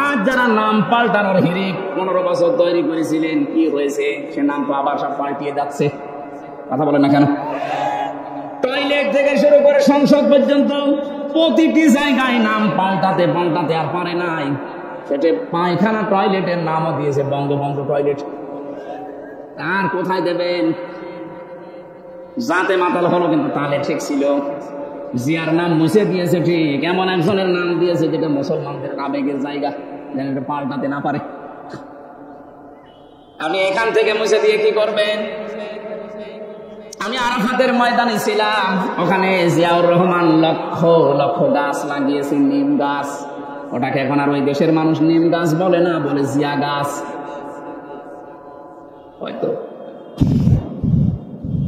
আজ যারা নাম পাল্টানোর হিড়িক 15 বছর তৈরি করেছিলেন, কি হয়েছে? সে নাম তো আবার সব পাল্টিয়ে যাচ্ছে। কথা বলেন না কেন? টয়লেট থেকে শুরু করে সংসদ পর্যন্ত প্রতিটি জায়গায় নাম পাল্টাতে পাল্টাতে আর পারে নাই। সেটা পায়খানা টয়লেটের নামও দিয়েছে বঙ্গবন্ধু টয়লেট। আর কোথায় দেবেন? যাতে মাতাল হলো, কিন্তু তালে ঠিক ছিল। জিয়ার নাম মুছে দিয়েছে ঠিক, এমন একজনের নাম দিয়েছে যেটা মুসলমানদের আবেগের জায়গা, যেন এটা পাল্টাতে না পারে। আমি এখান থেকে মুছে দিয়ে কি করবেন? আমি আরাফাতের ময়দানে ছিলাম, ওখানে জিয়াউর রহমান লক্ষ লক্ষ গাছ লাগিয়েছে, নিম গাছ। ওটাকে এখন আর ওই দেশের মানুষ নিম গাছ বলে না, বলে জিয়া গাছ। হয়তো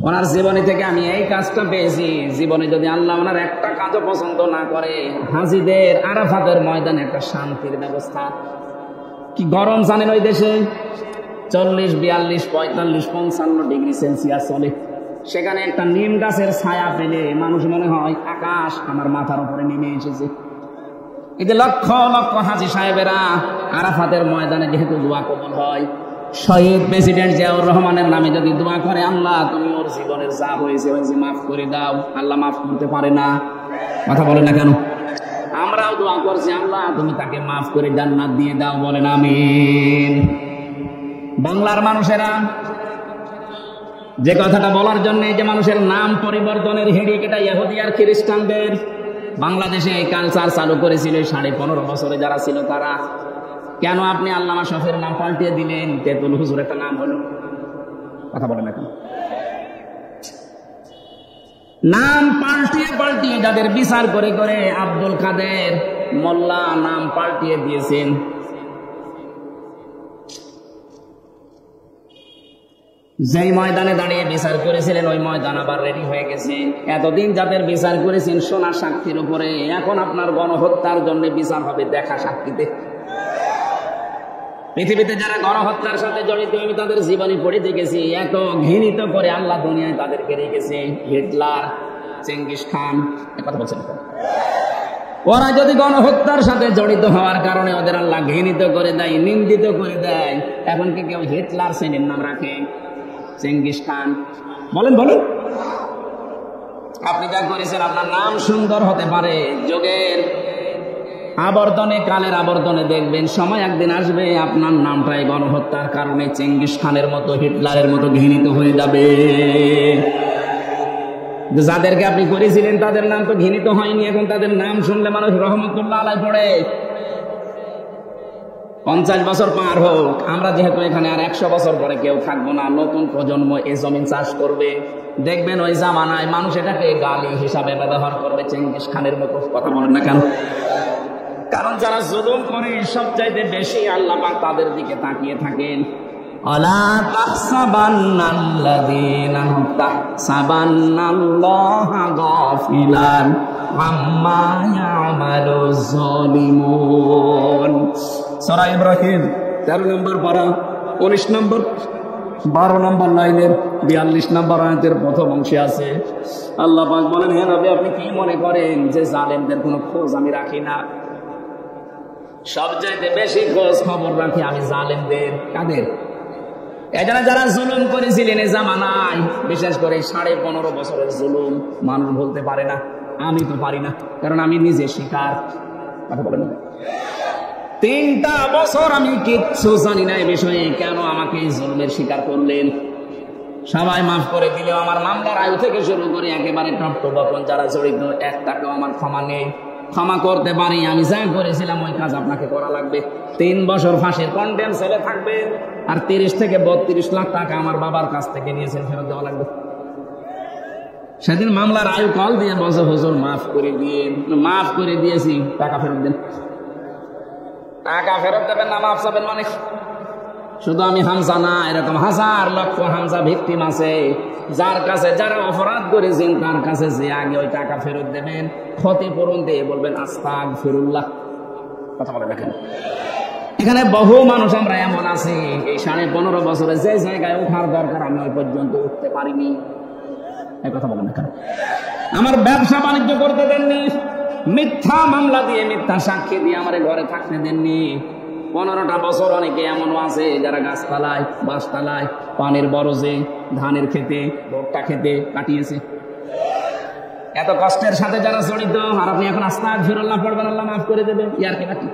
ওনার জীবনী থেকে আমি এই কাজটা পেয়েছি। জীবনে যদি আল্লাহ ওনার একটা কাজও পছন্দ না করে, হাজিদের আরাফাতের ময়দানে একটা শান্তির ব্যবস্থা। কি গরম জানেন ওই দেশে? 40, 42, 45, 55 ডিগ্রি সেলসিয়াস চলে। সেখানে একটা নিম গাছের ছায়া পেলে মানুষ মনে হয় আকাশ আমার মাথার উপরে নেমে এসেছে। এই যে লক্ষ লক্ষ হাজি সাহেবেরা আরাফাতের ময়দানে যেহেতু দোয়া কবুল হয়, শহীদ প্রেসিডেন্ট জিয়াউর রহমানের নামে যদি দোয়া করে, আল্লাহ তুমি ওর জীবনের যা হয়েছে মাফ করে দাও, আল্লাহ মাফ করতে পারে না। কথা বলে না কেন? আমরাও দোয়া করছি, আল্লাহ তুমি তাকে মাফ করে জান্নাত দিয়ে দাও, বলেন আমিন। বাংলার মানুষেরা যে কথাটা বলার জন্য, যে মানুষের নাম পরিবর্তনের হিড়িক, এটা ইহুদি আর খ্রিস্টানদের। বাংলাদেশে এই কালচার চালু করেছিল 15.5 বছরে যারা ছিল তারা। কেন আপনি আল্লামা শফের নাম পাল্টিয়ে দিলেন? তেতুল হুজুর একটা নাম হলো। কথা বলেন এখন। নাম পাল্টিয়ে পাল্টিয়ে যাদের বিচার করে করে আব্দুল কাদের মোল্লা নাম পাল্টিয়ে দিয়েছেন। যেই ময়দানে দাঁড়িয়ে বিচার করেছিলেন, ওই ময়দান আবার রেডি হয়ে গেছে। এতদিন যাদের বিচার করেছেন সোনা সাক্ষীর উপরে, এখন আপনার গণহত্যার জন্য বিচার হবে দেখা সাক্ষীতে। পৃথিবীতে যারা গণহত্যার সাথে জড়িত, আমি তাদের জীবনী পড়ে দেখেছি। এত ঘৃণিত করে আল্লাহ দুনিয়ায় তাদেরকে রেখেছে। হিটলার, চেঙ্গিস খান, কথা বলছেন। ওরা যদি গণহত্যার সাথে জড়িত হওয়ার কারণে ওদের আল্লাহ ঘৃণিত করে দেয়, নিন্দিত করে দেয়, এখন কি কেউ হিটলার শ্রেণীর নাম রাখে? চেঙ্গিস খান বলেন বলেন। আপনি যা করেছেন, আপনার নাম সুন্দর হতে পারে, যুগের আবর্তনে, কালের আবর্তনে দেখবেন সময় একদিন আসবে আপনার নামটাই গণহত্যার কারণে চেঙ্গিস খানের মতো, হিটলারের মতো ঘৃণিত হয়ে যাবে। যাদেরকে আপনি করেছিলেন তাদের নাম তো ঘৃণিত হয়নি, এখন তাদের নাম শুনলে মানুষ রহমতুল্লাহ আলাইহি পড়ে। 50 বছর পার হোক, আমরা যেহেতু এখানে আর 100 বছর পরে কেউ থাকবো না, নতুন প্রজন্ম এই জমিন চাষ করবে। দেখবেন ওই জামানায় মানুষ এটাকে গালি হিসাবে ব্যবহার করবে, চেঙ্গিস খানের মতো। কথা বলেন না কেন? কারণ যারা জুলুম করে সবচাইতে বেশি আল্লাহ পাক তাদের দিকে তাকিয়ে থাকেন। আলা তাহসাবান্নাল্লাযীনা তাহসাবান্নাল্লাহা গাফিলান আম্মা ইয়ামালুয যালিমুন। সূরা ইব্রাহিম 13 নম্বর পারা 19 নম্বর 12 নম্বর লাইনের 42 নম্বর আয়াতের প্রথম অংশে আছে। আল্লাহ পাক বলেন, হে নবী, আপনি কি মনে করেন যে জালেমদের কোনো খোঁজ আমি রাখি না? সবচাইতে বেশি খোঁজ খবর রাখি আমি জালেমদের। কাদের? এখানে যারা জুলুম করেছিলেন এই জামানায়, বিশেষ করে 15.5 বছরের জুলুম মানুষ বলতে পারে না। আমি তো পারি না, কারণ আমি নিজে শিকার। কথা বলেন না। 3টা বছর আমি কিচ্ছু জানি না এই বিষয়ে, কেন আমাকে এই জুলুমের শিকার করলেন? সবাই মাফ করে দিলেও আমার মামলার আয়ু থেকে শুরু করে একেবারে টপ টু বপন যারা জড়িত, 1 টাকাও আমার ক্ষমা নেই। ক্ষমা করতে পারি, আমি যা করেছিলাম ওই কাজ আপনাকে করা লাগবে। 3 বছর ফাঁসির কন্ডেম ছেলে থাকবে, আর 30 থেকে 32 লাখ টাকা আমার বাবার কাছ থেকে নিয়েছেন, ফেরত দেওয়া লাগবে। সেদিন মামলার আয়ু কল দিয়ে বলছে, হুজুর মাফ করে দিয়ে, মাফ করে দিয়েছি, টাকা ফেরত দেন। টাকা ফেরত দেবেন না, মাফ চাবেন মানে? শুধু আমি হামজা না, এরকম হাজার লক্ষ হামজা ভিকটিম আছে, যার কাছে যারা অপরাধ করেছেন তার কাছে যে আগে ওই টাকা ফেরত দেবেন, ক্ষতিপূরণ দিয়ে বলবেন আস্তাগফিরুল্লাহ। কথা বলে দেখেন, এখানে বহু মানুষ আমরা এমন আছি, এই 15.5 বছরে যে জায়গায় ওঠার দরকার আমি ওই পর্যন্ত উঠতে পারিনি। এই কথা বলেন দেখেন, আমার ব্যবসা বাণিজ্য করতে দেননি, মিথ্যা মামলা দিয়ে মিথ্যা সাক্ষী দিয়ে আমার ঘরে থাকতে দেননি। 15টা বছর অনেকে এমনও আছে যারা গাছতলায়, বাসতলায়, পানির বরজে, ধানের খেতে, ভুট্টা খেতে কাটিয়েছে। এত কষ্টের সাথে যারা জড়িত, আর আপনি এখন আস্তাগফিরুল্লাহ পড়বেন, আল্লাহ মাফ করে দেবে, ইয়ার কি নাকি?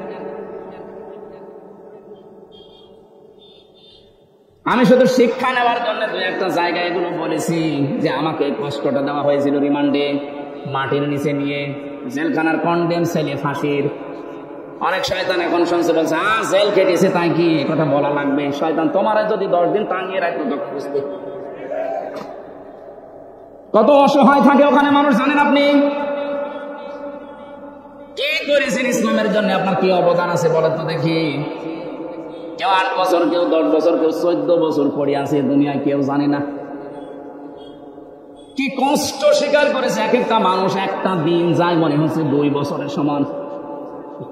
আমি শুধু শিক্ষা নেওয়ার জন্য 2-1টা জায়গায় এগুলো বলেছি যে আমাকে কষ্টটা দেওয়া হয়েছিল রিমান্ডে, মাটির নিচে নিয়ে, জেলখানার কন্ডেম ছেলে ফাঁসির। অনেক শয়তান এখন শুনছে, বলছে জেল কেটেছে তাই কি কথা বলা লাগবে? শয়তান, তোমার যদি 10 দিন টাঙিয়ে রাখতো তখন বুঝতে। কত অসহায় থাকে ওখানে মানুষ, জানেন আপনি? কি করেছেন ইসলামের জন্য, আপনার কি অবদান আছে বলেন তো দেখি। কেউ 8 বছর, কেউ 10 বছর, কেউ 14 বছর পড়ে আছে দুনিয়ায়, কেউ জানে না কি কষ্ট স্বীকার করেছে এক একটা মানুষ। একটা দিন যায় মনে হচ্ছে 2 বছরের সমান।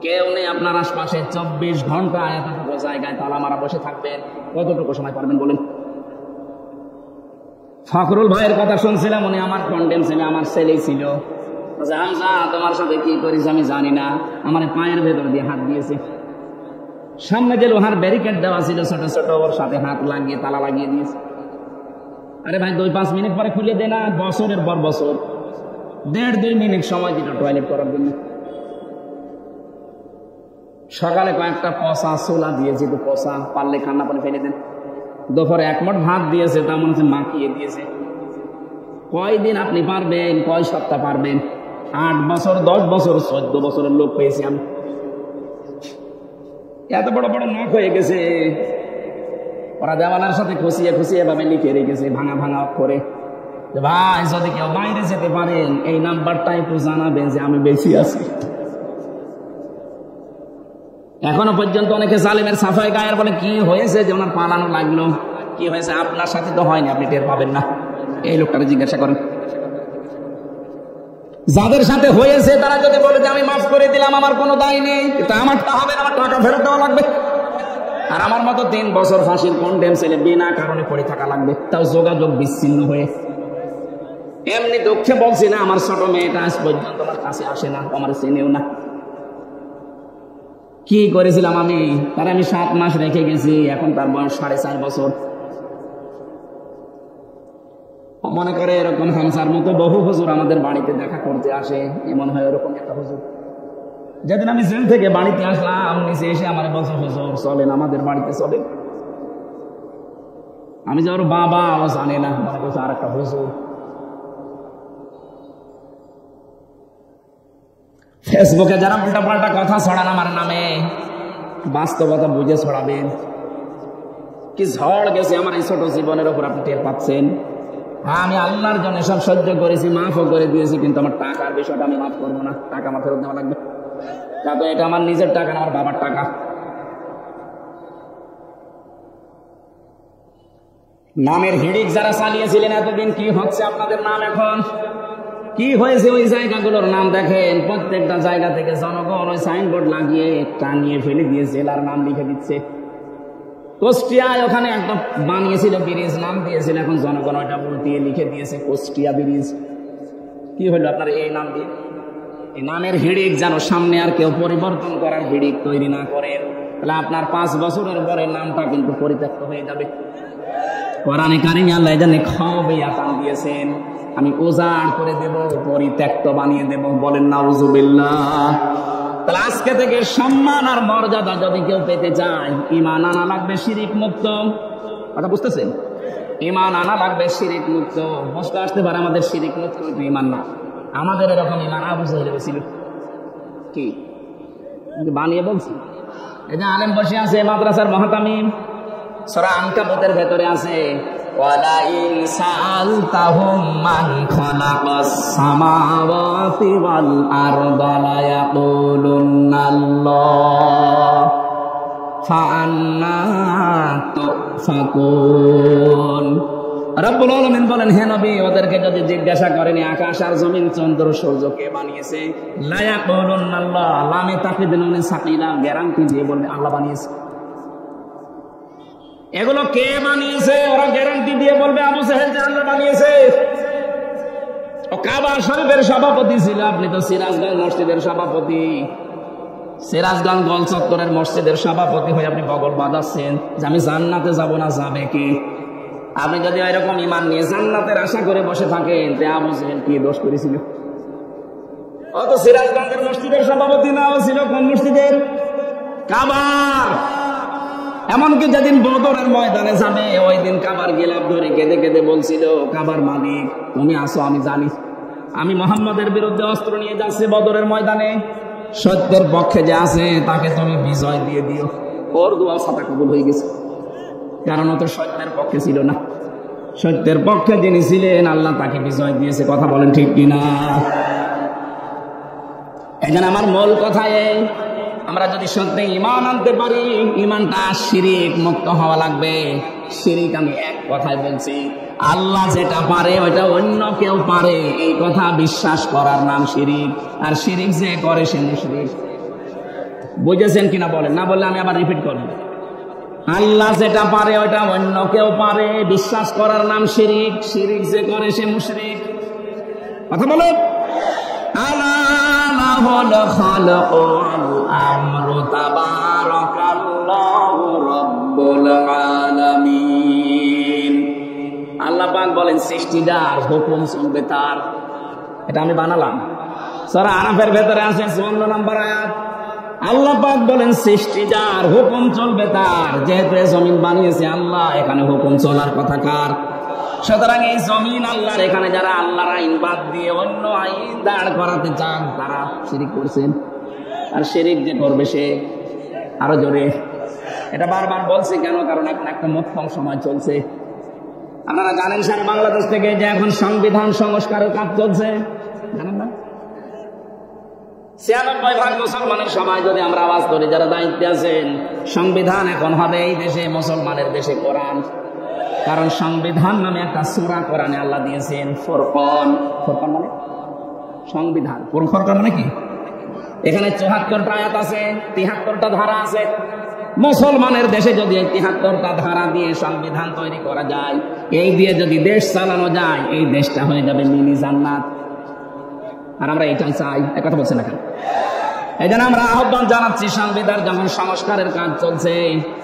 কেউ নেই আপনার আশপাশে, 24 ঘন্টা এতটুকু জায়গায় তালা মারা বসে থাকবেন, কতটুকু সময় পারবেন বলেন? ফখরুল ভাইয়ের কথা শুনছিলাম, উনি আমার কন্ডেম ছেলে, আমার ছেলেই ছিল। হামজা তোমার সাথে কি করিস আমি জানি না, আমার পায়ের ভেতর দিয়ে হাত দিয়েছে। সামনে যে লোহার ব্যারিকেড দেওয়া ছিল ছোট ছোট, ওর সাথে হাত লাগিয়ে তালা লাগিয়ে দিয়েছে। আরে ভাই 2-5 মিনিট পরে খুলে দে না, বছরের পর বছর 1.5-2 মিনিট সময় দিল টয়লেট করার জন্য। সকালে কয়েকটা পচা ছোলা দিয়েছে, তো পচা পারলে ঠান্ডা পানি ফেলে দেন। দুপুরে 1 মুঠ ভাত দিয়েছে, তা মনে হচ্ছে মাখিয়ে দিয়েছে। কয়দিন আপনি পারবেন, কয় সপ্তাহ পারবেন? 8 বছর, 10 বছর, 14 বছরের লোক পেয়েছি আমি। এত বড় বড় নখ হয়ে গেছে, ওরা দেওয়ালার সাথে খুশিয়ে খুশিয়ে এভাবে লিখে রেখেছে ভাঙা ভাঙা অক্ষরে, যে ভাই যদি কেউ বাইরে যেতে পারেন এই নাম্বারটা একটু জানাবেন যে আমি বেশি আছি। এখনো পর্যন্ত অনেকে জালিমের সাফাই গায়ের বলে কি হয়েছে যে ওনার পালানো লাগলো, কি হয়েছে? আপনার সাথে তো হয়নি, আপনি টের পাবেন না। এই লোকটাকে জিজ্ঞাসা করেন। যাদের সাথে হয়েছে তারা যদি বলে যে আমি মাফ করে দিলাম, আমার কোনো দায় নেই, কিন্তু আমারটা হবে, আমার টাকা ফেরত দেওয়া লাগবে। আর আমার মতো 3 বছর ফাঁসির কন্ডেম ছেলে বিনা কারণে পড়ে থাকা লাগবে, তাও যোগাযোগ বিচ্ছিন্ন হয়ে। এমনি দুঃখে বলছি না, আমার ছোট মেয়েটা আজ পর্যন্ত আমার কাছে আসে না, আমার চেনেও না। কি করেছিলাম আমি? তার আমি 7 মাস রেখে গেছি, এখন তার বয়স 4.5 বছর। মনে করে এরকম হামসার মতো বহু হুজুর আমাদের বাড়িতে দেখা করতে আসে, এমন হয় এরকম একটা হুজুর। যেদিন আমি জেল থেকে বাড়িতে আসলাম, নিচে এসে আমার বলছে, হুজুর চলেন আমাদের বাড়িতে চলেন। আমি যে ওর বাবা, ও জানে না, মনে করছে আর একটা হুজুর। ফেসবুকে যারা উল্টা পাল্টা কথা ছড়ান আমার নামে, বাস্তবতা বুঝে ছড়াবেন। কি ঝড় গেছে আমার এই ছোট জীবনের ওপর, আপনি টের পাচ্ছেন। হ্যাঁ, আমি আল্লাহর জন্য সব সহ্য করেছি, মাফও করে দিয়েছি, কিন্তু আমার টাকার বিষয়টা আমি মাফ করবো না, টাকা আমার ফেরত দেওয়া লাগবে। তাতে এটা আমার নিজের টাকা না, আমার বাবার টাকা। নামের হিড়িক যারা চালিয়েছিলেন এতদিন, কি হচ্ছে আপনাদের নাম এখন? কি হয়েছে ওই জায়গাগুলোর নাম দেখেন। প্রত্যেকটা জায়গা থেকে জনগণ ওই সাইনবোর্ড লাগিয়ে টানিয়ে ফেলে দিয়ে জেলার নাম লিখে দিচ্ছে। কুষ্টিয়ায় ওখানে একটা বানিয়েছিল ব্রিজ, নাম দিয়েছিল, এখন জনগণ ওইটা উল্টিয়ে লিখে দিয়েছে কুষ্টিয়া ব্রিজ। কি হলো আপনার এই নাম দিয়ে? এই নামের হিড়িক যেন সামনে আর কেউ পরিবর্তন করার হিড়িক তৈরি না করে, তাহলে আপনার 5 বছরের পরে নামটা কিন্তু পরিত্যক্ত হয়ে যাবে। কোরআনে কারিমে আল্লাহ জানে খাওয়াবে আতান দিয়েছেন, আমি উজাড় করে দেব, পরিত্যক্ত বানিয়ে দেব। বলেন নাউজুবিল্লাহ। তাহলে আজকে থেকে সম্মান আর মর্যাদা যদি কেউ পেতে চায়, ঈমান আনা লাগবে শিরিক মুক্ত। কথা বুঝতেছেন? ঈমান আনা লাগবে শিরিক মুক্ত। বুঝতে আসতে পারে আমাদের শিরিক মুক্ত ঈমান না, আমাদের এরকম ঈমান আবু জাহেল ছিল। কি বানিয়ে বলছি? এই যে আলেম বসে আছে মাদ্রাসার মহাতামিম, সূরা আনকাবুতের ভেতরে আছে ওয়ালা ইন সাআলতাহুম মান খালাকাস সামাওয়াতি ওয়াল আরদা লা ইয়াকুলুন্নাল্লাহ ফাআন্না তুফাকুন। রব্বুল আলামিন বলেন, হে নবী, ওদেরকে যদি জিজ্ঞাসা করেন আকাশ আর জমিন চন্দ্র সূর্য কে বানিয়েছে, লা ইয়াকুলুন্নাল্লাহ, লামে তাকিদ নুনে সাকিলা, গ্যারান্টি দিয়ে বলবে আল্লাহ বানিয়েছে। এগুলো কে বানিয়েছে? ওরা গ্যারান্টি দিয়ে বলবে আবু জাহেল যে আল্লাহ বানিয়েছে। ও কাবা শরীফের সভাপতি ছিল, আপনি তো সিরাজগঞ্জ মসজিদের সভাপতি, সিরাজগঞ্জ গোল চত্বরের মসজিদের সভাপতি হয়ে আপনি বগল বাঁধাচ্ছেন যে আমি জান্নাতে যাব না, যাবে কি? আপনি যদি এরকম ঈমান নিয়ে জান্নাতের আশা করে বসে থাকেন, তে আবু জাহেল কি দোষ করেছিল? ও তো সিরাজগঞ্জের মসজিদের সভাপতি না, ও ছিল কোন মসজিদের? কাবার। এমনকি যেদিন বদরের ময়দানে যাবে, ওই দিন কাবার গিলাফ ধরে কেঁদে কেঁদে বলছিল, কাবার মালিক তুমি আসো, আমি জানি আমি মুহাম্মাদের বিরুদ্ধে অস্ত্র নিয়ে যাচ্ছি বদরের ময়দানে, সত্যের পক্ষে যে আছে তাকে তুমি বিজয় দিয়ে দিও। ওর দোয়া সাতা কবুল হয়ে গেছে, কারণ ও তো সত্যের পক্ষে ছিল না। সত্যের পক্ষে যিনি ছিলেন আল্লাহ তাকে বিজয় দিয়েছে। কথা বলেন ঠিক কিনা? এখানে আমার মূল কথা এই, আমরা যদি সত্যি ঈমান আনতে পারি, ঈমানটা শিরিক মুক্ত হওয়া লাগবে। শিরিক আমি এক কথায় বলছি, আল্লাহ যেটা পারে ওইটা অন্য কেউ পারে, এই কথা বিশ্বাস করার নাম শিরিক। আর শিরিক যে করে সে মুশরিক। বুঝেছেন কিনা বলেন? না বললে আমি আবার রিপিট করব। আল্লাহ যেটা পারে ওইটা অন্য কেউ পারে, বিশ্বাস করার নাম শিরিক। শিরিক যে করে সে মুশরিক। কথা বলেন। আলা লাহুল খালাকু ওয়াল আমরু তাবারাকাল্লাহু রাব্বুল আলামিন। আল্লাহ পাক বলেন সৃষ্টিদার, হুকুম চলবে তার। এটা আমি বানালাম। সূরা আরাফের ভেতরে আছে 54 নম্বর আয়াত। আল্লাহ পাক বলেন সৃষ্টিদার, হুকুম চলবে তার। যেহেতু জমিন বানিয়েছে আল্লাহ, এখানে হুকুম চলার কথা কার? সুতরাং এই জমিন আল্লাহর, এখানে যারা আল্লাহর আইন বাদ দিয়ে অন্য আইন দাঁড় করাতে চান তারা শিরিক করছেন। আর শিরিক যে করবে সে আরো জোরে। এটা বারবার বলছি কেন? কারণ এখন একটা মধ্যম সময় চলছে। আপনারা জানেন সারা বাংলাদেশ থেকে যে এখন সংবিধান সংস্কারের কাজ চলছে, জানেন না? 96% মুসলমানের সবাই যদি আমরা আওয়াজ করি, যারা দায়িত্বে আছেন, সংবিধান এখন হবে এই দেশে মুসলমানের দেশে কোরআন। কারণ সংবিধান নামে একটা সূরা কোরআনে আল্লাহ দিয়েছেন, ফুরকান। ফুরকান মানে সংবিধান। ফুরকান মানে কি? এখানে 74টা আয়াত আছে, 73টা ধারা আছে। মুসলমানের দেশে যদি 73টা ধারা দিয়ে সংবিধান তৈরি করা যায়, এই দিয়ে যদি দেশ চালানো যায়, এই দেশটা হয়ে যাবে মিনি জান্নাত। আর আমরা এটাই চাই। এক কথা বলছেন না কেন? এই জন্য আমরা আহ্বান জানাচ্ছি, সংবিধান যখন সংস্কারের কাজ চলছে,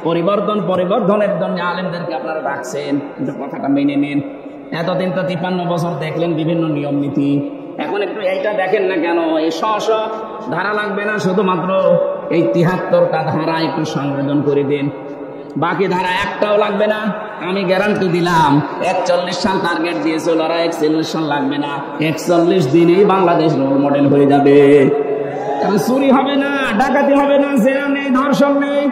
পরিবর্ধনের জন্য আলেমদেরকে আপনারা রাখছেন, কিন্তু কথাটা মেনে নিন। এতদিন তো 53 বছর দেখলেন বিভিন্ন নিয়ম নীতি, এখন একটু এইটা দেখেন না কেন? এই শ ধারা লাগবে না, শুধুমাত্র এই 73টা ধারা একটু সংযোজন করে দিন। বাকি ধারা একটাও লাগবে না। আমি গ্যারান্টি দিলাম, 41 সাল টার্গেট দিয়েছিল, ওরা 41 সাল লাগবে না, 41 দিনেই বাংলাদেশ রোল মডেল হয়ে যাবে। কারণ চুরি হবে না, ডাকাতি হবে না, জেনা নেই, ধর্ষণ নেই।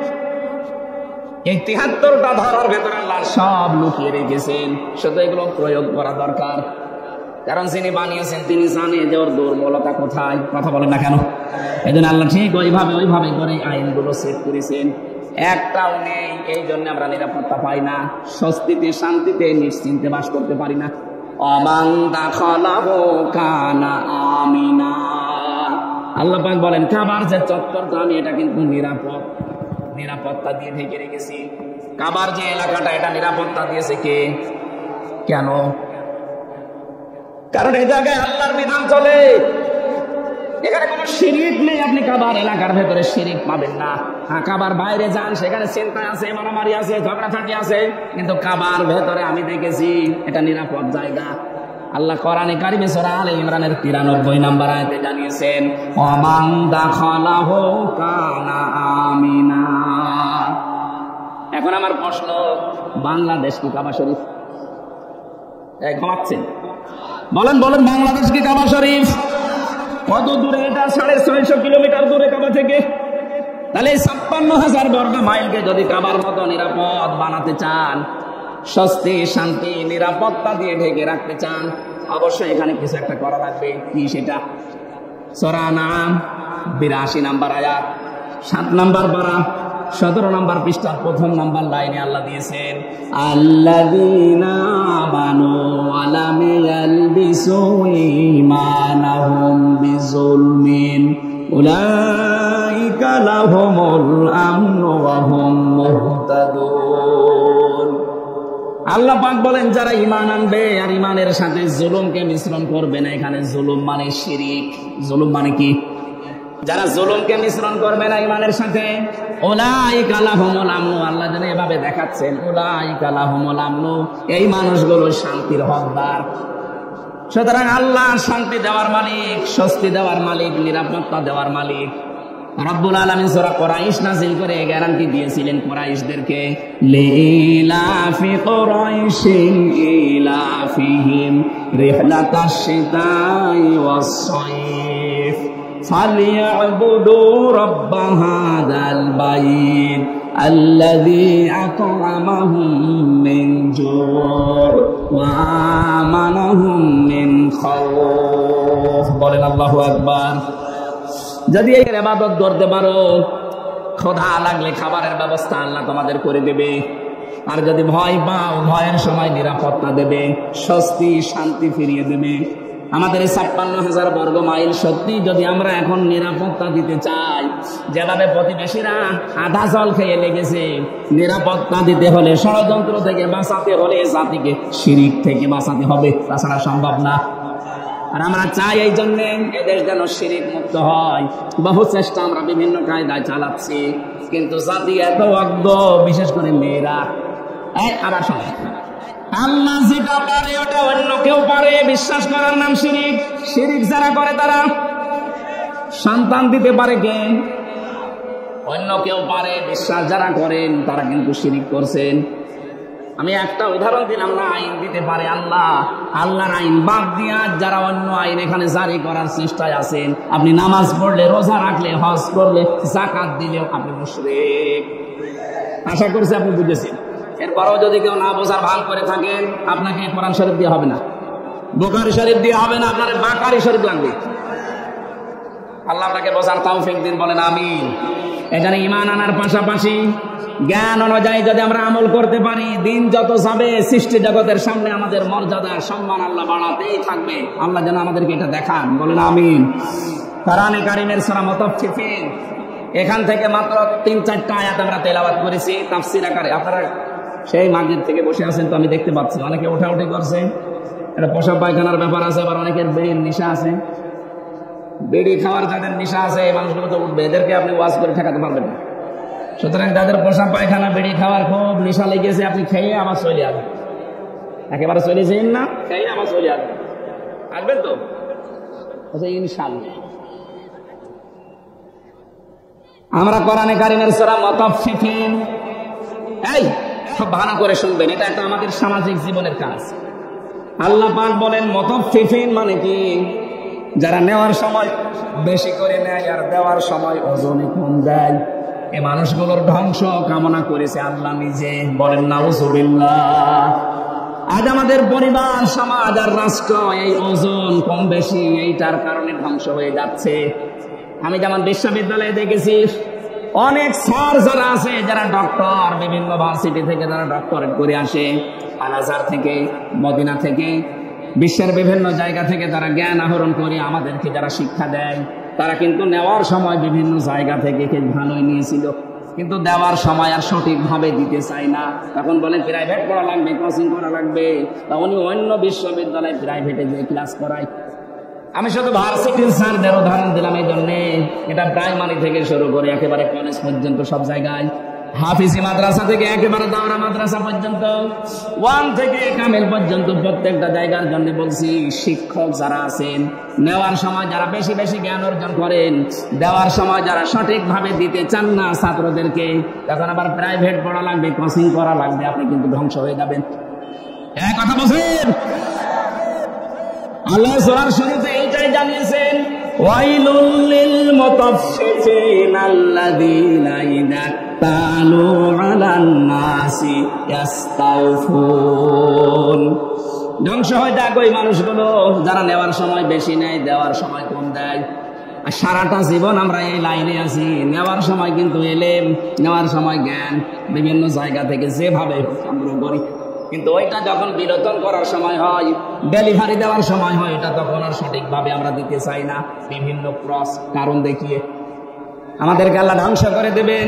এই 73টা ধারার ভেতরে আল্লাহ সব লুকিয়ে রেখেছেন, শুধু এগুলো প্রয়োগ করা দরকার। কারণ যিনি বানিয়েছেন তিনি জানে যে ওর দুর্বলতা কোথায়। কথা বলেন না কেন? এই জন্য আল্লাহ ঠিক ওইভাবে করে আইনগুলো সেট করেছেন। একটাও নেই, এই জন্য আমরা নিরাপত্তা পাই না, স্বস্তিতে শান্তিতে নিশ্চিন্তে বাস করতে পারি না। অমান দাখালাহু কানা আমিনা। আল্লাহ পাক বলেন কাবার যে চত্বরটা, আমি এটা কিন্তু নিরাপত্তা দিয়ে ঢেকে রেখেছি। কাবার যে এলাকাটা, এটা নিরাপত্তা দিয়েছে কে? কেন? কারণ এই জায়গায় আল্লাহর বিধান চলে। এখানে কোনো শিরিক নেই। আপনি কাবার এলাকার ভেতরে শিরিক পাবেন না। হ্যাঁ, কাবার বাইরে যান, সেখানে চিন্তা আছে, মারামারি আছে, ঝগড়াঝাটি আছে, কিন্তু কাবার ভেতরে আমি দেখেছি এটা নিরাপদ জায়গা। আল্লাহ কোরআনে কারিমে সূরা আলে ইমরানের 93 নম্বর আয়াতে জানিয়েছেন, ওয়ামান দাখালাহু কানা আমিনা। এখন আমার প্রশ্ন, বাংলাদেশ কি কাবা শরীফ? ঘুমাচ্ছেন? বলেন বাংলাদেশ কি কাবা শরীফ? কত দূরে এটা? 650 কিলোমিটার দূরে কাবা থেকে। তাহলে 56,000 বর্গ মাইলকে যদি কাবার মতো নিরাপদ বানাতে চান, স্বস্তি শান্তি নিরাপত্তা দিয়ে ঢেকে রাখতে চান, অবশ্যই এখানে কিছু একটা করা লাগবে। কি সেটা? সূরা আনআম 82 নম্বর আয়াত, 7 নম্বর পারা, 17 নম্বর পৃষ্ঠার প্রথম নম্বর লাইনে আল্লাহ দিয়েছেন, আল্লাযীনা আমানু ওয়া লাম ইয়ালবিসু ঈমানাহুম বিযুলমিন উলাইকা লাহুমুল আমনু ওয়া হুম মুহতাদুন। আল্লাহ পাক বলেন, যারা ঈমান আনবে আর ঈমানের সাথে জুলুমকে মিশ্রণ করবে না। এখানে জুলুম মানে শিরিক। জুলুম মানে কি? যারা জুলুমকে মিশ্রণ করবে না ঈমানের সাথে, উলাইকা লাহুমুল আমনু, আল্লাহ যেন এভাবে দেখাচ্ছেন, উলাইকা লাহুমুল আমনু, এই মানুষগুলো শান্তির হকদার। সুতরাং আল্লাহ শান্তি দেওয়ার মালিক, স্বস্তি দেওয়ার মালিক, নিরাপত্তা দেওয়ার মালিক। রব্বুল আলামিন সূরা কুরাইশ নাযিল করে গ্যারান্টি দিয়েছিলেন কুরাইশদেরকে, লিলাফি কুরাইশিন ইলাফিহিম রিহলাতাশ শিতাই ওয়াস সাইফ ফালিয়াবুদু রাব্ব হাযাল বাইত আল্লাযী আত'আমাহুম মিন জু' ওয়া আমানাহুম মিন খাউফ। বলেন আল্লাহু আকবার। যদি এই ইবাদত করতে পারো, ক্ষুধা লাগলে খাবারের ব্যবস্থা আল্লাহ তোমাদের করে দেবে। আর যদি ভয় পাও, ভয়ের সময় নিরাপত্তা দেবে, স্বস্তি শান্তি ফিরিয়ে দেবে। আমাদের এই 56,000 বর্গ মাইল সত্যি যদি আমরা এখন নিরাপত্তা দিতে চাই, যেভাবে প্রতিবেশীরা আধা জল খেয়ে লেগেছে, নিরাপত্তা দিতে হলে, ষড়যন্ত্র থেকে বাঁচাতে হলে জাতিকে শিরিক থেকে বাঁচাতে হবে, তাছাড়া সম্ভব না। আর আমরা চাই এই জন্য এদের যেন শিরিক মুক্ত হয়। বহু চেষ্টা আমরা বিভিন্ন কায়দায় চালাচ্ছি, কিন্তু জাতি এত অজ্ঞ, বিশেষ করে মেয়েরা। আবার শোনে, আল্লাহ যেটা পারে ওটা অন্য কেউ পারে বিশ্বাস করার নাম শিরিক। শিরিক যারা করে তারা সন্তান দিতে পারে কে? অন্য কেউ পারে। বিশ্বাস যারা করেন তারা কিন্তু শিরিক করছেন। আমি একটা উদাহরণ দিলাম না, আইন দিতে পারে আল্লাহ। আল্লাহর আইন বাদ দিয়া যারা অন্য আইন এখানে জারি করার চেষ্টায় আছেন, আপনি নামাজ পড়লে, রোজা রাখলে, হজ করলে, যাকাত দিলেও আপনি মুশরিক। আশা করছি আপনি বুঝেছেন। এরপরও যদি কেউ না বোঝার ভান করে থাকেন, আপনাকে কোরআন শরীফ দিয়ে হবে না, বুখারী শরীফ দিয়ে হবে না, আপনার বাকারি শরীফ লাগবে। আল্লাহ আপনাকে বোঝার তৌফিক দিন, বলেন আমিন। এখানে ঈমান আনার পাশাপাশি জ্ঞান অনুযায়ী যদি আমরা আমল করতে পারি, দিন যত যাবে সৃষ্টি জগতের সামনে আমাদের মর্যাদা সম্মান আল্লাহ বাড়াতেই থাকবে। আল্লাহ যেন আমাদেরকে এটা দেখান, বলেন আমিন। কোরআনে কারীমের সূরা মুতাফফিফিন, এখান থেকে মাত্র 3-4টা আয়াত আমরা তেলাওয়াত করেছি তাফসীর আকারে। আপনারা সেই মাগরিব থেকে বসে আছেন তো আমি দেখতে পাচ্ছি, অনেকে ওঠাউঠি করছে। এটা পেশাব পায়খানার ব্যাপার আছে, আবার অনেকের বেড়ির নেশা আছে। বেড়ি খাওয়ার যাদের নেশা আছে এই মানুষগুলো তো উঠবে, এদেরকে আপনি ওয়াজ করে ঠেকাতে পারবেন না। সুতরাং যাদের পেশাব পায়খানা বেড়ি খাওয়ার খুব নেশা লেগেছে, আপনি খেয়ে আবার চলে আসবেন। একেবারে চলে যান না, খেয়ে আবার চলে আসবেন। আসবেন তো? আচ্ছা, ইনশাআল্লাহ। আমরা কোরআনে কারীমের সূরা মুতাফফিফিন, এই সব ভালো করে শুনবেন, এটা একটা আমাদের সামাজিক জীবনের কাজ। আল্লাহ পাক বলেন মুতাফফিফিন মানে কি? যারা নেওয়ার সময় বেশি করে নেয় আর দেওয়ার সময় ওজনে কম দেয়, এই মানুষগুলোর ধ্বংস কামনা করেছে আল্লাহ নিজে। বলেন নাউযুবিল্লাহ। আজ আমাদের পরিবার, সমাজ আর রাষ্ট্র এই ওজন কম বেশি এইটার কারণে ধ্বংস হয়ে যাচ্ছে। আমি যেমন বিশ্ববিদ্যালয়ে দেখেছি অনেক স্যার যারা আছে, যারা ডক্টর, বিভিন্ন ভার্সিটি থেকে যারা ডক্টরেট করে আসে, আল আজহার থেকে, মদিনা থেকে, বিশ্বের বিভিন্ন জায়গা থেকে তারা জ্ঞান আহরণ করে আমাদেরকে যারা শিক্ষা দেয়, তারা কিন্তু নেওয়ার সময় বিভিন্ন জায়গা থেকে ভালোই নিয়েছিল, কিন্তু দেওয়ার সময় আর সঠিকভাবে দিতে চায় না। তখন বলেন প্রাইভেট করা লাগবে, কোচিং করা লাগবে, তা উনি অন্য বিশ্ববিদ্যালয়ে প্রাইভেটে যে ক্লাস করায়। আমি শুধু ভার্সিটির স্যারদের উদাহরণ দিলাম এই জন্যে, এটা প্রাইমারি থেকে শুরু করে একেবারে কলেজ পর্যন্ত সব জায়গায়, হাফিজি মাদ্রাসা থেকে একেবারে দাওরা মাদ্রাসা পর্যন্ত, 1 থেকে কামিল পর্যন্ত প্রত্যেকটা জায়গার জন্য বলছি, শিক্ষক যারা আছেন, নেওয়ার সময় যারা বেশি বেশি জ্ঞান অর্জন করেন, দেওয়ার সময় যারা সঠিকভাবে দিতে চান না ছাত্রদেরকে, তখন আবার প্রাইভেট পড়া লাগবে, কোচিং করা লাগবে, আপনি কিন্তু ধ্বংস হয়ে যাবেন। এক কথা বলছেন, আল্লাহ সূরা শুরুতে এইটাই জানিয়েছেন, ওয়াইলুল লিল মুতাফফিফিন আল্লাযীনা ইযা তালু আলান নাসি ইস্তাওফুন। ধ্বংস হয় দেখ ওই মানুষগুলো যারা নেওয়ার সময় বেশি নেয়, দেওয়ার সময় কম দেয়। আর সারাটা জীবন আমরা এই লাইনে আছি, নেওয়ার সময় কিন্তু এলেম, নেওয়ার সময় জ্ঞান বিভিন্ন জায়গা থেকে যেভাবে সংগ্রহ করি, কিন্তু ওইটা যখন বিলোপন করার সময় হয়, ডেলিভারি দেওয়ার সময় হয়, এটা তখন আর সঠিকভাবে আমরা দিতে চাই না, বিভিন্ন ক্রস কারণ দেখিয়ে আমাদেরকে আল্লাহ ধ্বংস করে দেবেন।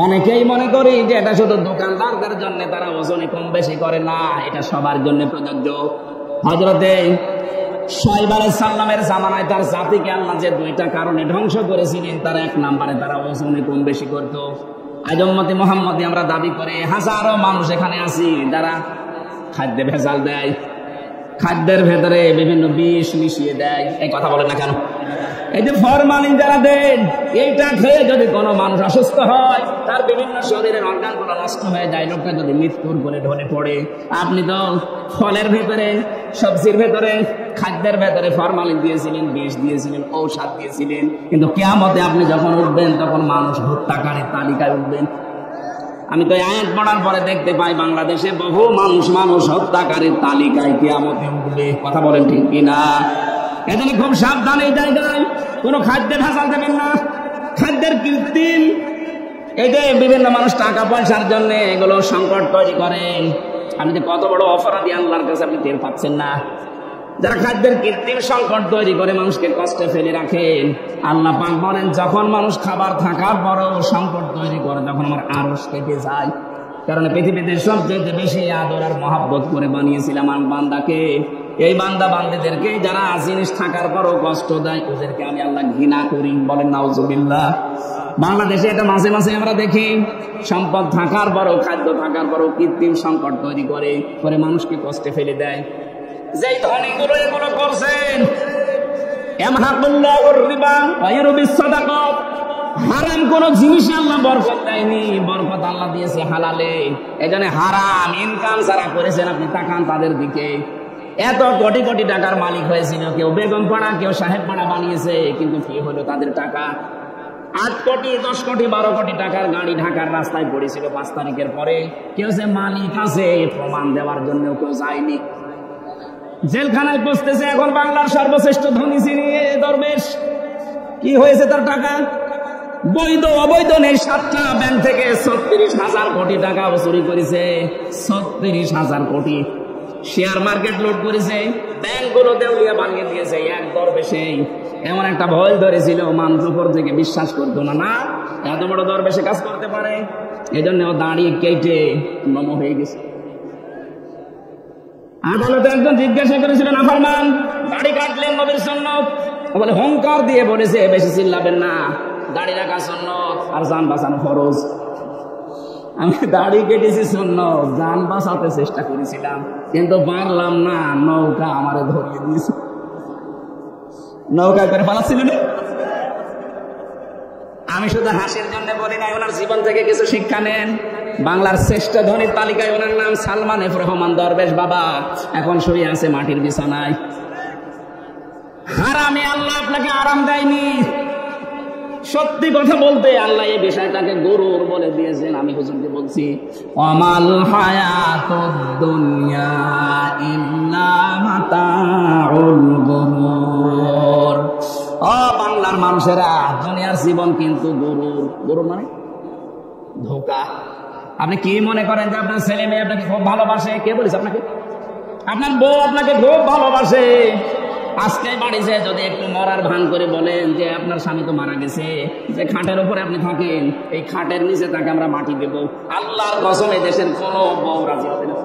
অনেকেই মনে করি যে এটা শুধু দোকানদারদের জন্য, তারা ওজনে কম বেশি করে না, এটা সবার জন্য প্রযোজ্য। হযরতে শুআয়ব আলাইহিস সালামের জামানায় তার জাতিকে আল্লাহ যে দুইটা কারণে ধ্বংস করেছিলেন, তার এক নম্বরে তারা ওজনে কম বেশি করত। আজ উম্মতে মুহাম্মদী আমরা দাবি করে হাজারো মানুষ এখানে আছি যারা খাদ্যে ভেজাল দেয়, খাদ্যের ভেতরে বিভিন্ন বিষ মিশিয়ে দেয়। এই কথা বলে না কেন? এই যে ফরমালিন যারা দেন, এইটা খেয়ে যদি কোনো মানুষ অসুস্থ হয়, তার বিভিন্ন শরীরের অঙ্গাঙ্গগুলো নষ্ট হয়ে যায়, লোকটা যদি মৃত্যুর কোলে ঢলে পড়ে। আপনি তো ফলের ভেতরে, সবজির ভেতরে, খাদ্যের ভেতরে ফরমালিন দিয়েছিলেন, বিষ দিয়েছিলেন, ঔষধ দিয়েছিলেন, কিন্তু কিয়ামতে আপনি যখন উঠবেন তখন মানুষ হত্যাকারীর তালিকায় উঠবেন। আমি তো আয়াত পড়ার পরে দেখতে পাই বাংলাদেশে বহু মানুষ হত্যাকারীর তালিকায় কিয়ামতে উঠবে। কথা বলেন ঠিক কিনা? এজন্য খুব সাবধান এই জায়গায়, কোনো খাদ্যে ভেজাল দেবেন না, খাদ্যের কৃত্রিম। এই যে বিভিন্ন মানুষ টাকা পয়সার জন্য এগুলো সংকট তৈরি করেন। আপনি যে কত বড় অপরাধী আল্লাহর কাছে আপনি টের পাচ্ছেন না। যারা খাদ্যের কৃত্রিম সংকট তৈরি করে মানুষকে কষ্টে ফেলে রাখেন, আল্লাহ পাক বলেন যখন মানুষ খাবার থাকার পরও সংকট তৈরি করে, তখন আমার আরশ কেটে যায়। কারণ পৃথিবীতে সবচেয়ে বেশি আদর আর মহব্বত করে বানিয়েছিলাম আমার বান্দাকে। এই বান্দা বান্দীদেরকে যারা জিনিস থাকার পরও কষ্ট দেয়, ওদেরকে আমি আল্লাহ ঘৃণা করি। বলেন নাউজুবিল্লাহ। বাংলাদেশে এটা মাঝে মাঝে আমরা দেখি, সম্পদ থাকার পরও, খাদ্য থাকার পরও কৃত্রিম সংকট তৈরি করে মানুষকে কষ্টে ফেলে দেয়। যেই ধনীগুলো এগুলো করছেন, ইয়ামহাকুল্লাহুর রিবা ওয়া ইউরবিস সাদাকাত, হারাম কোন জিনিস আল্লাহ বরকত দেয়নি, বরকত আল্লাহ দিয়েছে হালালে। এজন্য হারাম ইনকাম যারা করেছেন, আপনি তাকান তাদের দিকে। এত কোটি কোটি টাকার মালিক হয়েছিল, কেউ বেগম পাড়া, কেউ সাহেব পাড়া বানিয়েছে, কিন্তু কি হলো তাদের টাকা? 8 কোটি, 10 কোটি, 12 কোটি টাকার গাড়ি ঢাকার রাস্তায় পড়েছিল 5 তারিখের পরে। কেউ যে মালিক আছে প্রমাণ দেওয়ার জন্য কেউ যায়নি। জেলখানায় বসতেছে এখন বাংলার সর্বশ্রেষ্ঠ ধনী যিনি দরবেশ। কি হয়েছে তার টাকা? বৈধ অবৈধ নেই, 7টা ব্যাংক থেকে 36,000 কোটি টাকা চুরি করেছে। 36,000 কোটি। শেয়ার মার্কেট লুট করেছে, ব্যাংকগুলো দেউলিয়া বানিয়ে দিয়েছে। এক দরবেশে এমন একটা ভয় ধরেছিল, মানুষ উপর থেকে বিশ্বাস করতো না, না এত বড় দরবেশে কাজ করতে পারে। এই জন্য ও দাঁড়িয়ে কেটে নম হয়ে গেছে। আদালতে একজন জিজ্ঞাসা করেছিলেন, আফরমান দাড়ি কাটলেন নবীর সুন্নাত, বলে হুঙ্কার দিয়ে বলেছে বেশি চিল্লাবেন না, দাড়ি রাখা সুন্নাত আর জান বাঁচানো ফরজ। আমি দাড়ি কেটেছি সুন্নাত, জান বাঁচাতে চেষ্টা করেছিলাম কিন্তু পারলাম না, নৌকা আমারে ধরিয়ে দিয়েছে। নৌকা করে পালাচ্ছিলেন। আমি শুধু হাসির জন্য বলি না, ওনার জীবন থেকে কিছু শিক্ষা নেন। বাংলার শ্রেষ্ঠ ধনীর তালিকায় ওনার নাম সালমান এফ রহমান দরবেশ বাবা, এখন শুয়ে আছে মাটির বিছানায়। হারামে আল্লাহ আপনাকে আরাম দেয়নি। সত্যি কথা বলতে আল্লাহ এই বিষয়টাকে গরুর বলে দিয়েছেন। আমি হুজুরকে বলছি, আমাল হায়াতুদ দুনিয়া ইল্লা মাতাউল গুরুর। ও বাংলার মানুষেরা, দুনিয়ার জীবন কিন্তু গরুর। গরুর মানে ধোঁকা। আপনি কি মনে করেন যে আপনার ছেলে মেয়ে আপনাকে খুব ভালোবাসে? কে বলেছে আপনাকে? আপনার বউ আপনাকে খুব ভালোবাসে। আজকে বাড়িতে যদি একটু মরার ভান করে বলেন যে আপনার স্বামী তো মারা গেছে, যে খাটের উপরে আপনি থাকেন, এই খাটের নিচে তাকে আমরা মাটি দেবো, আল্লাহর কসম এই দেশের কোনো বউ রাজি হবে না।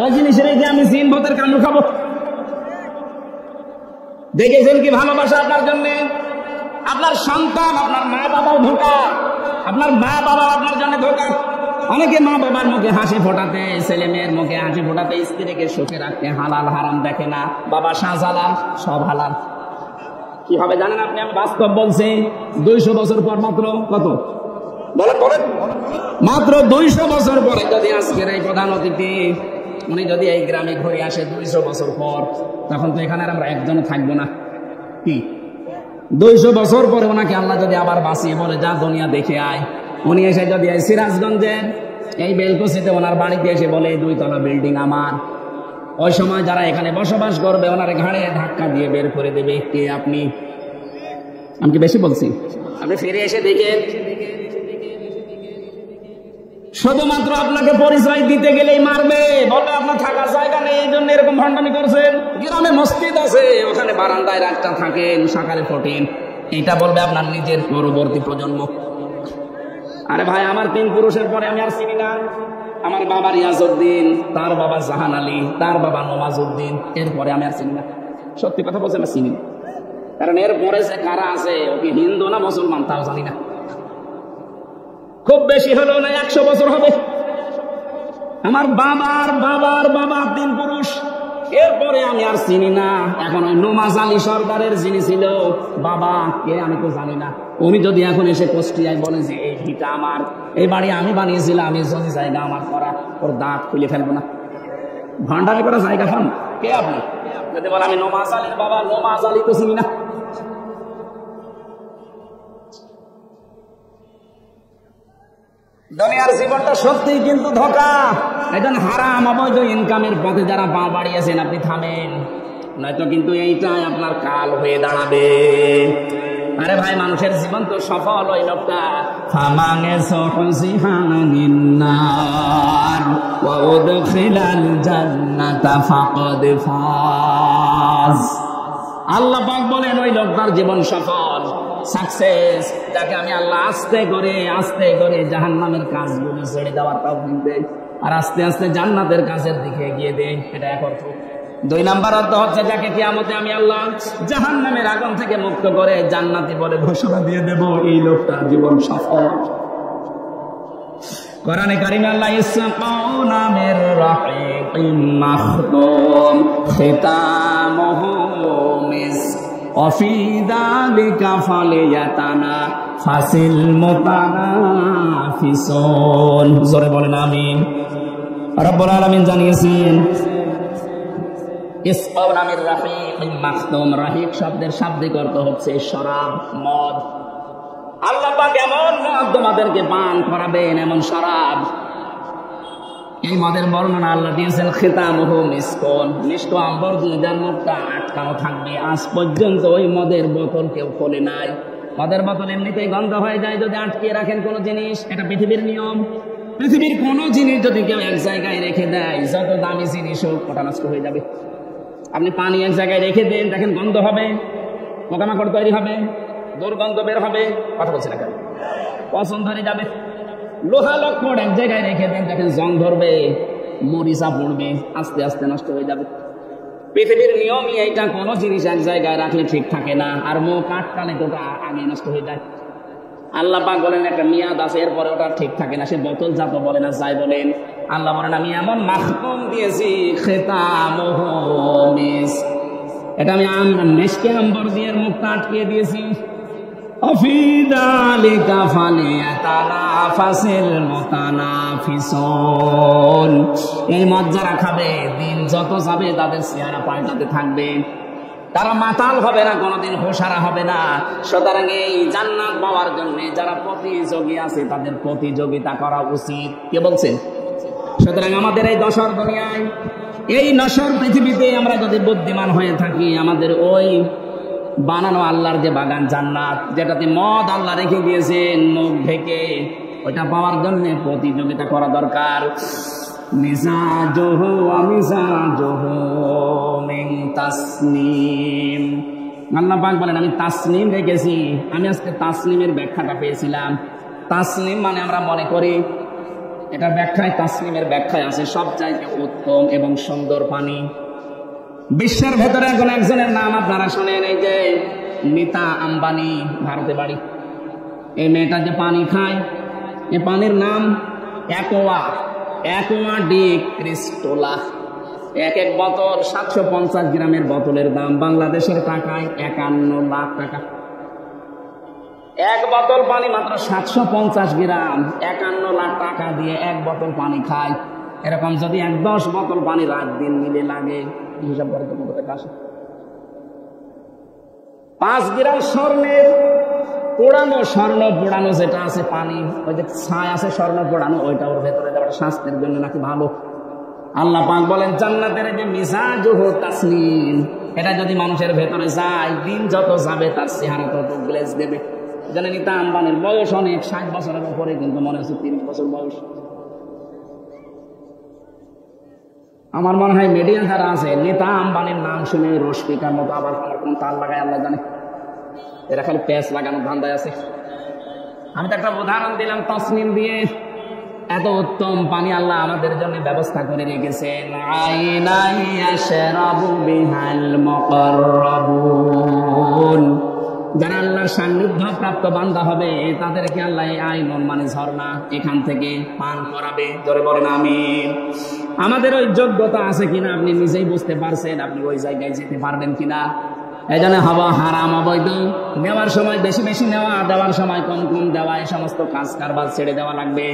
ওই জিনিসের যে আমি জিন ভূতের কামড় খাবো। দেখেছেন কি ভালোবাসা আপনার জন্য? আপনার সন্তান, আপনার মা বাবাও ধোঁকা, আপনার মা বাবা আপনার জন্য ধোঁকা। অনেকে মা বাবার মুখে হাসি ফোটাতে, ছেলে মেয়ের মুখে হাসি ফোটাতে, স্ত্রীকে সুখে রাখতে হালাল হারাম দেখে না। বাবা শাহজালাল, সব হালাল। কি হবে জানেন আপনি? আমি বাস্তব বলছি। 200 বছর পর, মাত্র কত বলেন বলেন, মাত্র 200 বছর পরে যদি আজকের এই প্রধান অতিথি উনি যদি এই গ্রামে ঘুরে আসে 200 বছর পর, তখন তো এখানে আমরা একজন থাকবো না। কি 200 বছর পরে ওনাকে আল্লাহ যদি আবার বাঁচিয়ে বলে যা দুনিয়া দেখে আয়, উনি এসে যদি সিরাজগঞ্জের এই বেলকুচিতে ওনার বাড়িতে এসে বলে 2 তলা বিল্ডিং আমার, ওই সময় যারা এখানে বসবাস করবে ওনার ঘাড়ে ধাক্কা দিয়ে বের করে দেবে। কে আপনি? আমি কি বেশি বলছি? আপনি ফিরে এসে দেখেন, শুধুমাত্র আপনাকে পরিচয় দিতে গেলেই মারবে, বলবে আপনার থাকার জায়গা নেই, এই জন্য এরকম ভণ্ডামি করছেন। গ্রামে মসজিদ আছে, ওখানে বারান্দায় রাতটা থাকেন, সকালে ফোটেন, এটা বলবে আপনার নিজের পরবর্তী প্রজন্ম। আরে ভাই, আমার 3 পুরুষের পরে আমি আর চিনি না। আমার বাবা রিয়াজউদ্দিন, তার বাবা জাহান আলী, তার বাবা নওয়াজউদ্দিন, এরপরে আমি আর চিনি না। সত্যি কথা বলছি, আমি চিনি না। কারণ এরপরে যে কারা আছে, ওকে হিন্দু না মুসলমান তাও জানি না। খুব বেশি হলো না 100 বছর হবে। আমার বাবার বাবার বাবা 3 পুরুষ, এরপরে আমি আর চিনি না। এখন ওই নওয়াজ আলী সরকারের যিনি ছিল বাবা, কে আমি তো জানি না। উনি যদি এখন এসে কুষ্টিয়ায় বলে যে এই ভিটা আমার, এই বাড়ি আমি বানিয়েছিলাম, আমি যদি জায়গা আমার করা, ওর দাঁত খুলে ফেলবো না। ভান্ডারি করা জায়গা পান? কে আপনি? যদি বলে আমি নওয়াজ আলীর বাবা, নওয়াজ আলী তো চিনি না। দুনিয়ার জীবনটা সত্যিই কিন্তু ধোঁকা। এখন হারাম অবৈধ ইনকামের পথে যারা পা বাড়িয়েছেন আপনি থামেন, নয়তো কিন্তু এইটাই আপনার কাল হয়ে দাঁড়াবে। আরে ভাই, মানুষের জীবন তো সফল ওই লোকটা ফামানে সুহসিহানিন নার ওয়া উদখিলাল জান্নাতা ফাকাদ ফাজ। আল্লাহ পাক বলেন ওই লোকটার জীবন সফল, সাকসেস, যাকে আমি আল্লাহ আস্তে করে জাহান্নামের কাজগুলো ছেড়ে দেওয়ার তৌফিক দেই আর আস্তে আস্তে জান্নাতের কাজের দিকে এগিয়ে দেই। এটা এক অর্থ। 2 নাম্বার অর্থ হচ্ছে যাকে কিয়ামতে আমি আল্লাহ জাহান্নামের আগুন থেকে মুক্ত করে জান্নাতি বলে ঘোষণা দিয়ে দেব, এই লোকটার জীবন সফল। কোরআনে কারিমে আল্লাহ ইসমাউ নামের রাহিম মাখদুম খিতামুহু মিসক وفي ذلك فليتنافس المتنافسون। জোরে বলেন আমিন। রব্বুল আলামিন জানিয়েছেন ইসমাউ নামের রাহিক মাখতুম। রাহিক শব্দের শাব্দিক অর্থ হচ্ছে শরাব, মদ। আল্লাহ পাক এমন মদ তোমাদেরকে পান করাবেন, এমন শরাব, এই মদের বর্ণনা আল্লাহ দিয়েছেন খিতামুহু মিসকন, মিষ্ট আম্বর দিয়ে যার মুখটা আটকানো থাকবে। আজ পর্যন্ত ওই মদের বোতল কেউ খোলে নাই। মদের বোতল এমনিতেই গন্ধ হয়ে যায় যদি আটকে রাখেন কোনো জিনিস, এটা পৃথিবীর নিয়ম। পৃথিবীর কোনো জিনিস যদি কেউ এক জায়গায় রেখে দেয়, যত দামি জিনিস হোক, ওটা নষ্ট হয়ে যাবে। আপনি পানি এক জায়গায় রেখে দেন, দেখেন গন্ধ হবে, পোকামাকড় তৈরি হবে, দুর্গন্ধ বের হবে, কথা বলছি না কেন, পছন্দ হয়ে যাবে। লোহা লক্কড় এক জায়গায় রেখে দেন, দেখেন জং ধরবে, মরিচা পড়বে, আস্তে আস্তে নষ্ট হয়ে যাবে। পৃথিবীর নিয়মই এইটা, কোনো জিনিস এক জায়গায় রাখলে ঠিক থাকে না, আর মুখ আটকালে তো ওটা আগে নষ্ট হয়ে যায়। আল্লাহ পাক বলেন একটা মেয়াদ আছে, এরপরে ওটা ঠিক থাকে না। সে বোতল জাত বলে না, যাই বলেন, আল্লাহ বলেন আমি এমন মাখতুম দিয়েছি খিতামুহু মিসক, এটা আমি মেশকে আম্বর দিয়ে মুখটা আটকিয়ে দিয়েছি। وفي ذلك فليتنافس المتنافسون। এই মদ যারা খাবে, দিন যত যাবে তাদের চেহারা পাল্টাতে থাকবে, তারা মাতাল হবে না, কোনোদিন হোশারা হবে না। সুতরাং এই জান্নাত পাওয়ার জন্য যারা প্রতিযোগী আছে তাদের প্রতিযোগিতা করা উচিত। কে বলছেন? সুতরাং আমাদের এই দশর দুনিয়ায়, এই নশ্বর পৃথিবীতে আমরা যদি বুদ্ধিমান হয়ে থাকি, আমাদের ওই বানানো আল্লাহর যে বাগান জান্নাত, যেটাতে মদ আল্লাহ রেখে দিয়েছেন মুখ ঢেকে, ওইটা পাওয়ার জন্য প্রতিযোগিতা করা দরকার। মিজাজুহু ওয়া মিজাজুহু মিন তাসনিম। আল্লাহ পাক বলেন আমি তাসনিম রেখেছি। আমি আজকে তাসনিমের ব্যাখ্যাটা পেয়েছিলাম। তাসনিম মানে আমরা মনে করি, এটা ব্যাখ্যায়, তাসনিমের ব্যাখ্যায় আছে সবচাইতে উত্তম এবং সুন্দর পানি। বিশ্বের ভেতরে এখন একজনের নাম আপনারা শোনেন, এই যে নীতা আম্বানি, ভারতে বাড়ি। এই মেয়েটা যে পানি খায়, এই পানির নাম অ্যাকোয়া ডি ক্রিস্টোলা। এক বোতল 750 গ্রামের বোতলের দাম বাংলাদেশের টাকায় 51 লাখ টাকা। এক বোতল পানি মাত্র 750 গ্রাম, 51 লাখ টাকা দিয়ে এক বোতল পানি খায়। এরকম যদি 10 বোতল পানি রাত দিন মিলে লাগে, হিসাব করে তো কত টাকা আসে? 5 গ্রাম স্বর্ণের পোড়ানো, স্বর্ণ পোড়ানো যেটা আছে পানি, ওই যে ছাই আছে স্বর্ণ পোড়ানো, ওইটা ওর ভেতরে দেওয়ার স্বাস্থ্যের জন্য নাকি ভালো। আল্লাহ পাক বলেন জান্নাতের যে মিজাজুহু তাসনিম, এটা যদি মানুষের ভেতরে যায়, দিন যত যাবে তার চেহারা তত গ্লেজ দেবে। জানেন নিতা আম্বানির বয়স অনেক, 60 বছরের উপরে, কিন্তু মনে হচ্ছে 30 বছর বয়স। আমার মনে হয় মিডিয়া যারা আছে, নেতা আম্বানির নাম শুনে রশ্মিকার মতো আবার কোন তার লাগায় আল্লাহ জানে, এরা খালি প্যাচ লাগানোর ধান্দায় আছে। আমি তো একটা উদাহরণ দিলাম তাসনিম দিয়ে। এত উত্তম পানি আল্লাহ আমাদের জন্য ব্যবস্থা করে রেখেছেন। আইনাই ইয়াশরাবু বিহাল মুকাররাবুন, যারা আল্লাহর সান্নিধ্য প্রাপ্ত বান্দা হবে তাদেরকে আল্লাহ আইনুন মানে ঝর্ণা, এখান থেকে পান করাবে। জোরে বলেন আমিন। আমাদের ওই যোগ্যতা আছে কিনা আপনি নিজেই বুঝতে পারছেন, আপনি ওই জায়গায় যেতে পারবেন কিনা। এই জন্য হওয়া হারাম, অবৈধ, নেওয়ার সময় বেশি বেশি নেওয়া, দেওয়ার সময় কম কম দেওয়া, এই সমস্ত কাজ কারবার ছেড়ে দেওয়া লাগবে।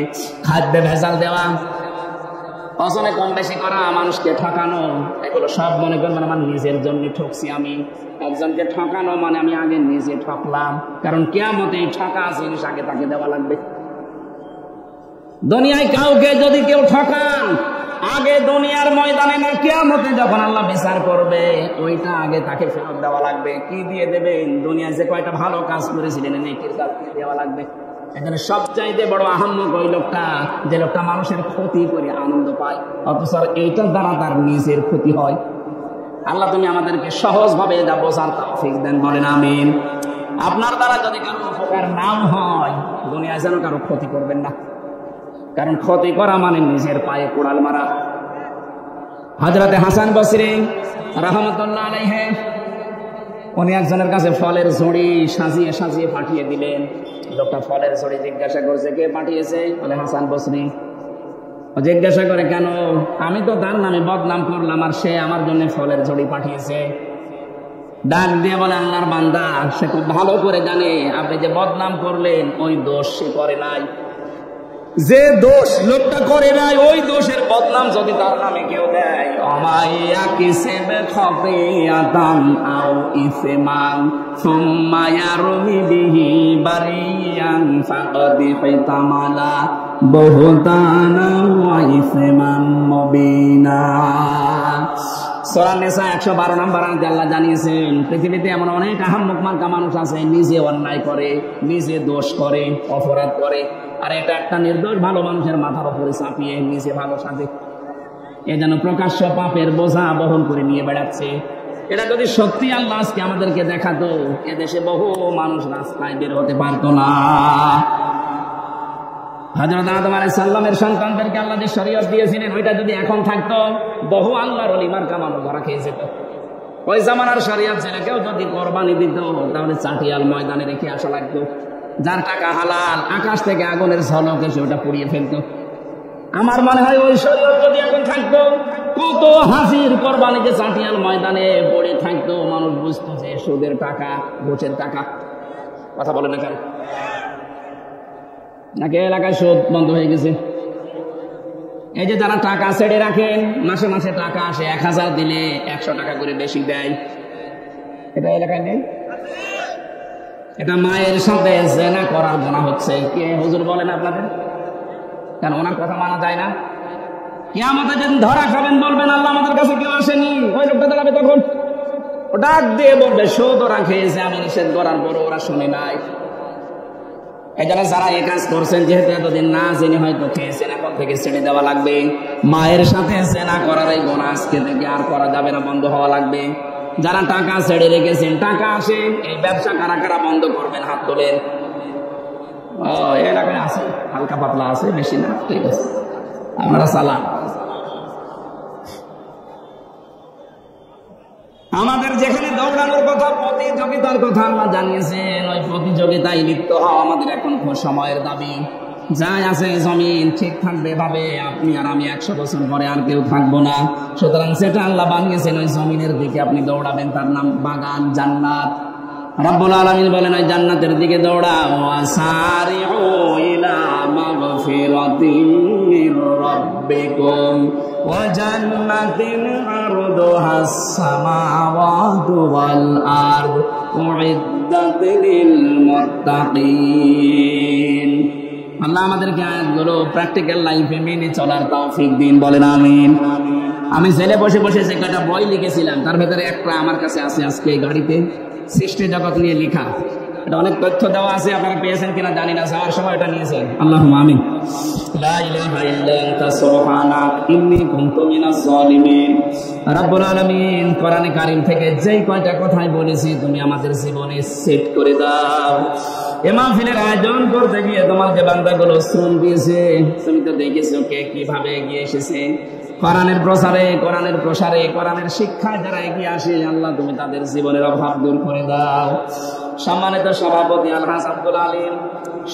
খাদ্যে ভেজাল দেওয়া, ওজনে কম বেশি করা, মানুষকে ঠকানো, এগুলো সব মনে করবেন আমার নিজের জন্য ঠকছি। আমি একজনকে ঠকানো মানে আমি আগে নিজে ঠকলাম, কারণ কিয়ামতে এই ঠকা জিনিস আগে তাকে দেওয়া লাগবে। দুনিয়ায় কাউকে যদি কেউ ঠকান, আগে দুনিয়ার ময়দানে না কিয়ামতে যখন আল্লাহ বিচার করবে, ওইটা আগে তাকে ফেরত দেওয়া লাগবে। কি দিয়ে দেবেন? দুনিয়ায় যে কয়টা ভালো কাজ করেছিলেন নেকির কাজ দিয়ে দেওয়া লাগবে। এখানে সবচাইতে বড় আহাম্মক ওই লোকটা, যে লোকটা মানুষের ক্ষতি করে আনন্দ পায়, অথচ এইটার দ্বারা তার নিজের ক্ষতি হয়। আল্লাহ তুমি আমাদেরকে সহজ ভাবে এটা বোঝার তৌফিক দেন, বলেন আমিন। আপনার দ্বারা যদি কারো উপকার নাও হয়, দুনিয়ায় যেন কারো ক্ষতি করবেন না, কারণ ক্ষতি করা মানে নিজের পায়ে কোড়াল মারা। হযরতে হাসান বসরি রাহমাতুল্লাহ আলাইহি, উনি একজনের কাছে ফলের ঝুড়ি সাজিয়ে সাজিয়ে পাঠিয়ে দিলেন। লোকটা ফলের ঝুড়ি জিজ্ঞাসা করছে কে পাঠিয়েছে? বলে হাসান বসরি। জিজ্ঞাসা করে কেন? আমি তো তার নামে বদনাম করলাম আর সে আমার জন্য ফলের ঝুড়ি পাঠিয়েছে। ডাক দিয়ে বলে আল্লাহর বান্দা, সে খুব ভালো করে জানে আপনি যে বদনাম করলেন ওই দোষ সে করে নাই। যে দোষ লোকটা করে নাই, ওই দোষের বদনাম যদি তার নামে কেউ দেয়, অমাইয়া কিসেবে খতিয়াতাম আও ইসমান সুম্মা ইয়ারমি বিহি বারিয়ান ফাকাদ হিতামালা বুহতানা ওয়া ইসমান মুবিনা। সূরা নিসা 112 নম্বর আয়াতে আল্লাহ জানিয়েছেন, পৃথিবীতে এমন অনেক আহাম্মক মার্কা মানুষ আছে, নিজে অন্যায় করে, নিজে দোষ করে, অপরাধ করে, আর এটা একটা নির্দোষ ভালো মানুষের মাথার উপরে চাপিয়ে নিজে ভালো সাজে। এ যেন প্রকাশ্য পাপের বোঝা বহন করে নিয়ে বেড়াচ্ছে। এটা যদি সত্যি আল্লাহ আজকে আমাদেরকে দেখাতো, এদেশে বহু মানুষ রাস্তায় বের হতে পারতো না। হযরত আদম আলাইহিস সালামের সন্তানদেরকে আল্লাহ যে শরীয়ত দিয়েছিলেন, ওইটা যদি এখন থাকতো, বহু আল্লাহর ওলি মার্কা মানুষ ধরা খেয়ে যেত। ওই জামানার শরীয়ত ছেড়ে কেউ যদি কোরবানি দিত, তাহলে চাটিয়াল ময়দানে রেখে আসা লাগতো। যার টাকা হালাল, আকাশ থেকে আগুনের ঝলক এসে ওটা পুড়িয়ে ফেলতো। আমার মনে হয় ওই শরীয়ত যদি এখন থাকতো, কত হাসির কোরবানিকে চাটিয়াল ময়দানে পড়ে থাকতো, মানুষ বুঝতো যে সুদের টাকা, ঘুষের টাকা। কথা বলে না কেন? নাকি এলাকায় সুদ বন্ধ হয়ে গেছে? এই যে যারা টাকা ছেড়ে রাখেন, মাসে মাসে টাকা আসে, 1000 দিলে 100 টাকা করে বেশি দেয়, এটা এলাকায় নেই? এটা মায়ের সাথে জেনা করার গুনাহ হচ্ছে। কে হুজুর বলেন আপনাদের? কেন ওনার কথা মানা যায় না? কিয়ামতে যেদিন ধরা খাবেন বলবেন আল্লাহ আমাদের কাছে কেউ আসেনি, ওই লোকটা দাঁড়াবে তখন, ও ডাক দিয়ে বলবে সুদ ওরা খেয়েছে, আমি নিষেধ করার পরও ওরা শুনে নাই। এই জন্য যারা এই কাজ করছেন, যেহেতু এতদিন না জেনে হয়তো খেয়েছেন, এখন থেকে ছেড়ে দেওয়া লাগবে। মায়ের সাথে জেনা করার এই গুনাহ আজকে থেকে আর করা যাবে না, বন্ধ হওয়া লাগবে। যারা টাকা ছেড়ে রেখেছেন, টাকা আসে, এই ব্যবসা কারা কারা বন্ধ করবেন? হাত তোলেন। এলাকায় আছে, হালকা পাতলা আছে, বেশি না, ঠিক আছে, আমরা চালান। আমাদের যেখানে দৌড়ানোর কথা, প্রতিযোগিতার কথা আল্লাহ জানিয়েছেন, ওই প্রতিযোগিতায় লিপ্ত হওয়া আমাদের এখন সময়ের দাবি। যাই আছে জমিন ঠিক থাকবে ভাবে আপনি আর আমি 100 বছর পরে আর কেউ থাকবো না। সুতরাং সেটা আল্লাহ বানিয়েছেন, ওই জমিনের দিকে আপনি দৌড়াবেন, তার নাম বাগান, জান্নাত। রব্বুল আলামিন বলেন ওই জান্নাতের দিকে দৌড়াও, ওয়াসারিউ ইলা মাগফিরাতিন মির রাব্বিকুম ওয়া জান্নাতিন আরদুহাস সামাওয়াতু ওয়াল আরদ উইদ্দাত লিল মুত্তাকিন। আল্লাহ আমাদেরকে আয়াতগুলো প্র্যাকটিক্যাল লাইফে মেনে চলার তৌফিক দিন, বলেন আমিন। আমি ছেলে বসে বসে যে কয়টা বই লিখেছিলাম তার ভেতরে একটা আমার কাছে আছে আজকে এই গাড়িতে, সৃষ্টি জগৎ নিয়ে লেখা। এটা অনেক তথ্য দেওয়া আছে, আপনারা পেয়েছেন কিনা জানি না, যাওয়ার সময় এটা নিয়েছেন। আল্লাহুম্মা আমিন। লা ইলাহা ইল্লা আনতা সুবহানাক ইন্নী কুনতু মিনাজ জালিমিন। রব্বুল আলামিন কোরআনে কারীম থেকে যেই কয়টা কথাই বলেছি তুমি আমাদের জীবনে সেট করে দাও। এ মাহফিলের আয়োজন করতে গিয়ে তোমার যে বান্দাগুলো শ্রম দিয়েছে, তুমি তো দেখেছো কে কিভাবে এগিয়ে এসেছে। কোরআনের প্রসারে, কোরআনের প্রসারে, কোরআনের শিক্ষায় যারা এগিয়ে আসে, আল্লাহ তুমি তাদের জীবনের অভাব দূর করে দাও। সম্মানিত সভাপতি আলহাজ আব্দুল আলিম,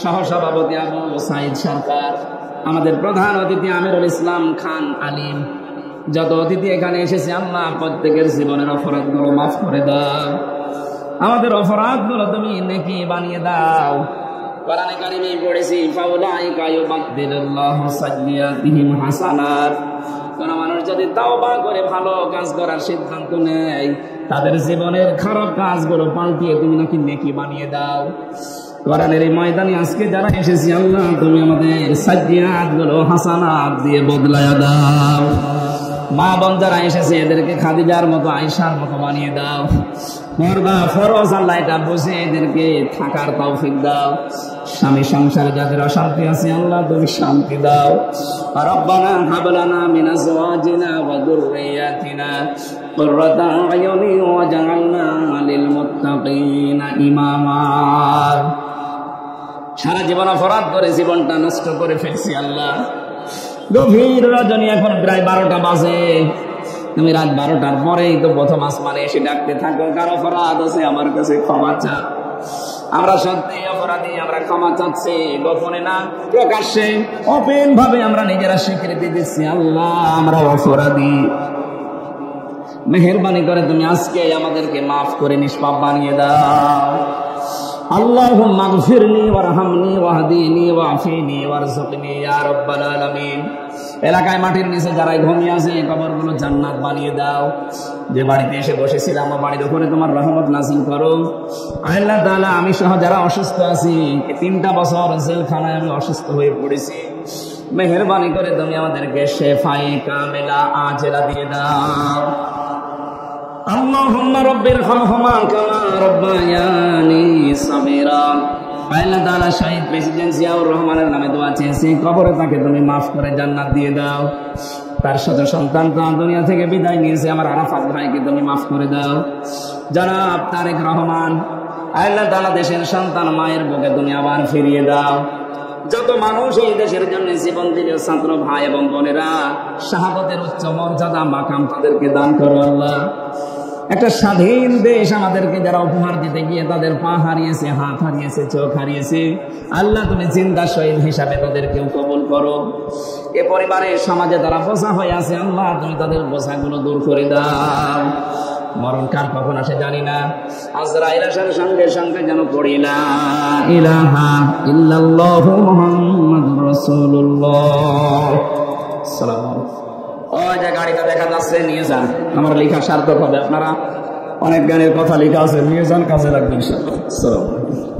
সহসভাপতি আবু সাইদ সরকার, আমাদের প্রধান অতিথি আমিরুল ইসলাম খান আলিম, যত অতিথি এখানে এসেছে আল্লাহ প্রত্যেকের জীবনের অপরাধগুলো মাফ করে দাও। আমাদের অপরাধগুলো তুমি নেকি বানিয়ে দাও। কোরআনে কারিমে পড়েছি ফাউলাইকা ইউবাদদিলুল্লাহু সাইয়্যাতিহিম হাসানাত। কোন মানুষ যদি তাওবা করে ভালো কাজ করার সিদ্ধান্ত নেয়, তাদের জীবনের খারাপ কাজগুলো পাল্টিয়ে তুমি নাকি নেকি বানিয়ে দাও। কোরআনের এই ময়দানে আজকে যারা এসেছি আল্লাহ তুমি আমাদের সাইয়্যাতগুলো হাসানাত দিয়ে বদলায়া দাও। মা বোন যারা এসেছে এদেরকে খাদিজার মতো, আয়েশার মতো বানিয়ে দাও। মর্দা ফরজ আল্লাহ এটা বুঝে এদেরকে থাকার তৌফিক দাও। স্বামী সংসারে যাদের অশান্তি আছে আল্লাহ তুমি শান্তি দাও। রব্বানা হাব লানা মিন আজওয়াজিনা ওয়া যুররিয়াতিনা কুররাতা আয়ুনি ওয়াজআলনা লিল মুত্তাকিনা ইমামা। সারা জীবন অপরাধ করে জীবনটা নষ্ট করে ফেলছি আল্লাহ। গভীর রজনী, এখন প্রায় 12টা বাজে, তুমি রাত 12টার পরেই তো প্রথম আসমানে এসে ডাকতে থাকো, কার অপরাধ আছে আমার কাছে ক্ষমা চা। আমরা সত্যি অপরাধী, আমরা ক্ষমা চাচ্ছি, গোপনে না প্রকাশ্যে, ওপেন ভাবে আমরা নিজেরা স্বীকৃতি দিচ্ছি আল্লাহ আমরা অপরাধী। মেহেরবানি করে তুমি আজকে আমাদেরকে মাফ করে নিষ্পাপ বানিয়ে দাও। আল্লাহুম্মা গফিরনি ওয়ারহামনি ওয়াহদিনি ওয়াফিনি ওয়ারযুকনি ইয়া রাব্বাল আলামিন। এলাকায় মাটির নিচে যারা ঘুমিয়ে আছে কবরগুলো জান্নাত বানিয়ে দাও। যে বাড়িতে এসে বসেছিলাম আমার বাড়ির উপরে তোমার রহমত নাযিল করো। আল্লাহ তাআলা আমি সহ যারা অসুস্থ আছি, 3টা বছর জেলখানায় আমি অসুস্থ হয়ে পড়েছি, মেহেরবানি করে তুমি আমাদেরকে শেফায়ে কামেলা আজেলা দিয়ে দাও। আল্লাহুম্মা রাব্বিরহামহুমা কামা রাব্বায়ানি সাগীরা। আল্লাহ তাআলা শহীদ প্রেসিডেন্ট জিয়াউর রহমানের নামে দোয়া চেয়েছি, কবরে তাকে তুমি মাফ করে জান্নাত দিয়ে দাও। তার সাথে সন্তান তো দুনিয়া থেকে বিদায় নিয়েছে, আমার আরাফাত ভাইকে তুমি মাফ করে দাও। জনাব তারেক রহমান, আল্লাহ তাআলা দেশের সন্তান মায়ের বুকে তুমি আবার ফিরিয়ে দাও। যত মানুষ এই দেশের জন্য জীবন দিল, ছাত্র ভাই এবং বোনেরা, শাহাদাতের উচ্চ মর্যাদা মাকাম তাদেরকে দান করো আল্লাহ। একটা স্বাধীন দেশ আমাদেরকে যারা উপহার দিতে গিয়ে তাদের পা হারিয়েছে, হাত হারিয়েছে, চোখ হারিয়েছে, আল্লাহ তুমি জিন্দা শহীদ হিসাবে তাদেরকেও কবুল করো। এ পরিবারে সমাজে তারা বোঝা হয়ে আছে আল্লাহ তুমি তাদের বোঝাগুলো দূর করে দাও। মরণ কার কখন আসে জানি না, আজরাইল আসার সঙ্গে সঙ্গে যেন পড়ি লা ইলাহা ইল্লাল্লাহু মুহাম্মাদুর রাসূলুল্লাহ। আসসালামু আলাইকুম। ওই যে গাড়িটা দেখা যাচ্ছে নিয়ে যান, আমার লেখা সার্থক হবে। আপনারা অনেক গানের কথা লেখা আছে, নিয়ে যান, কাজে লাগবে ইনশাআল্লাহ। আসসালামু আলাইকুম।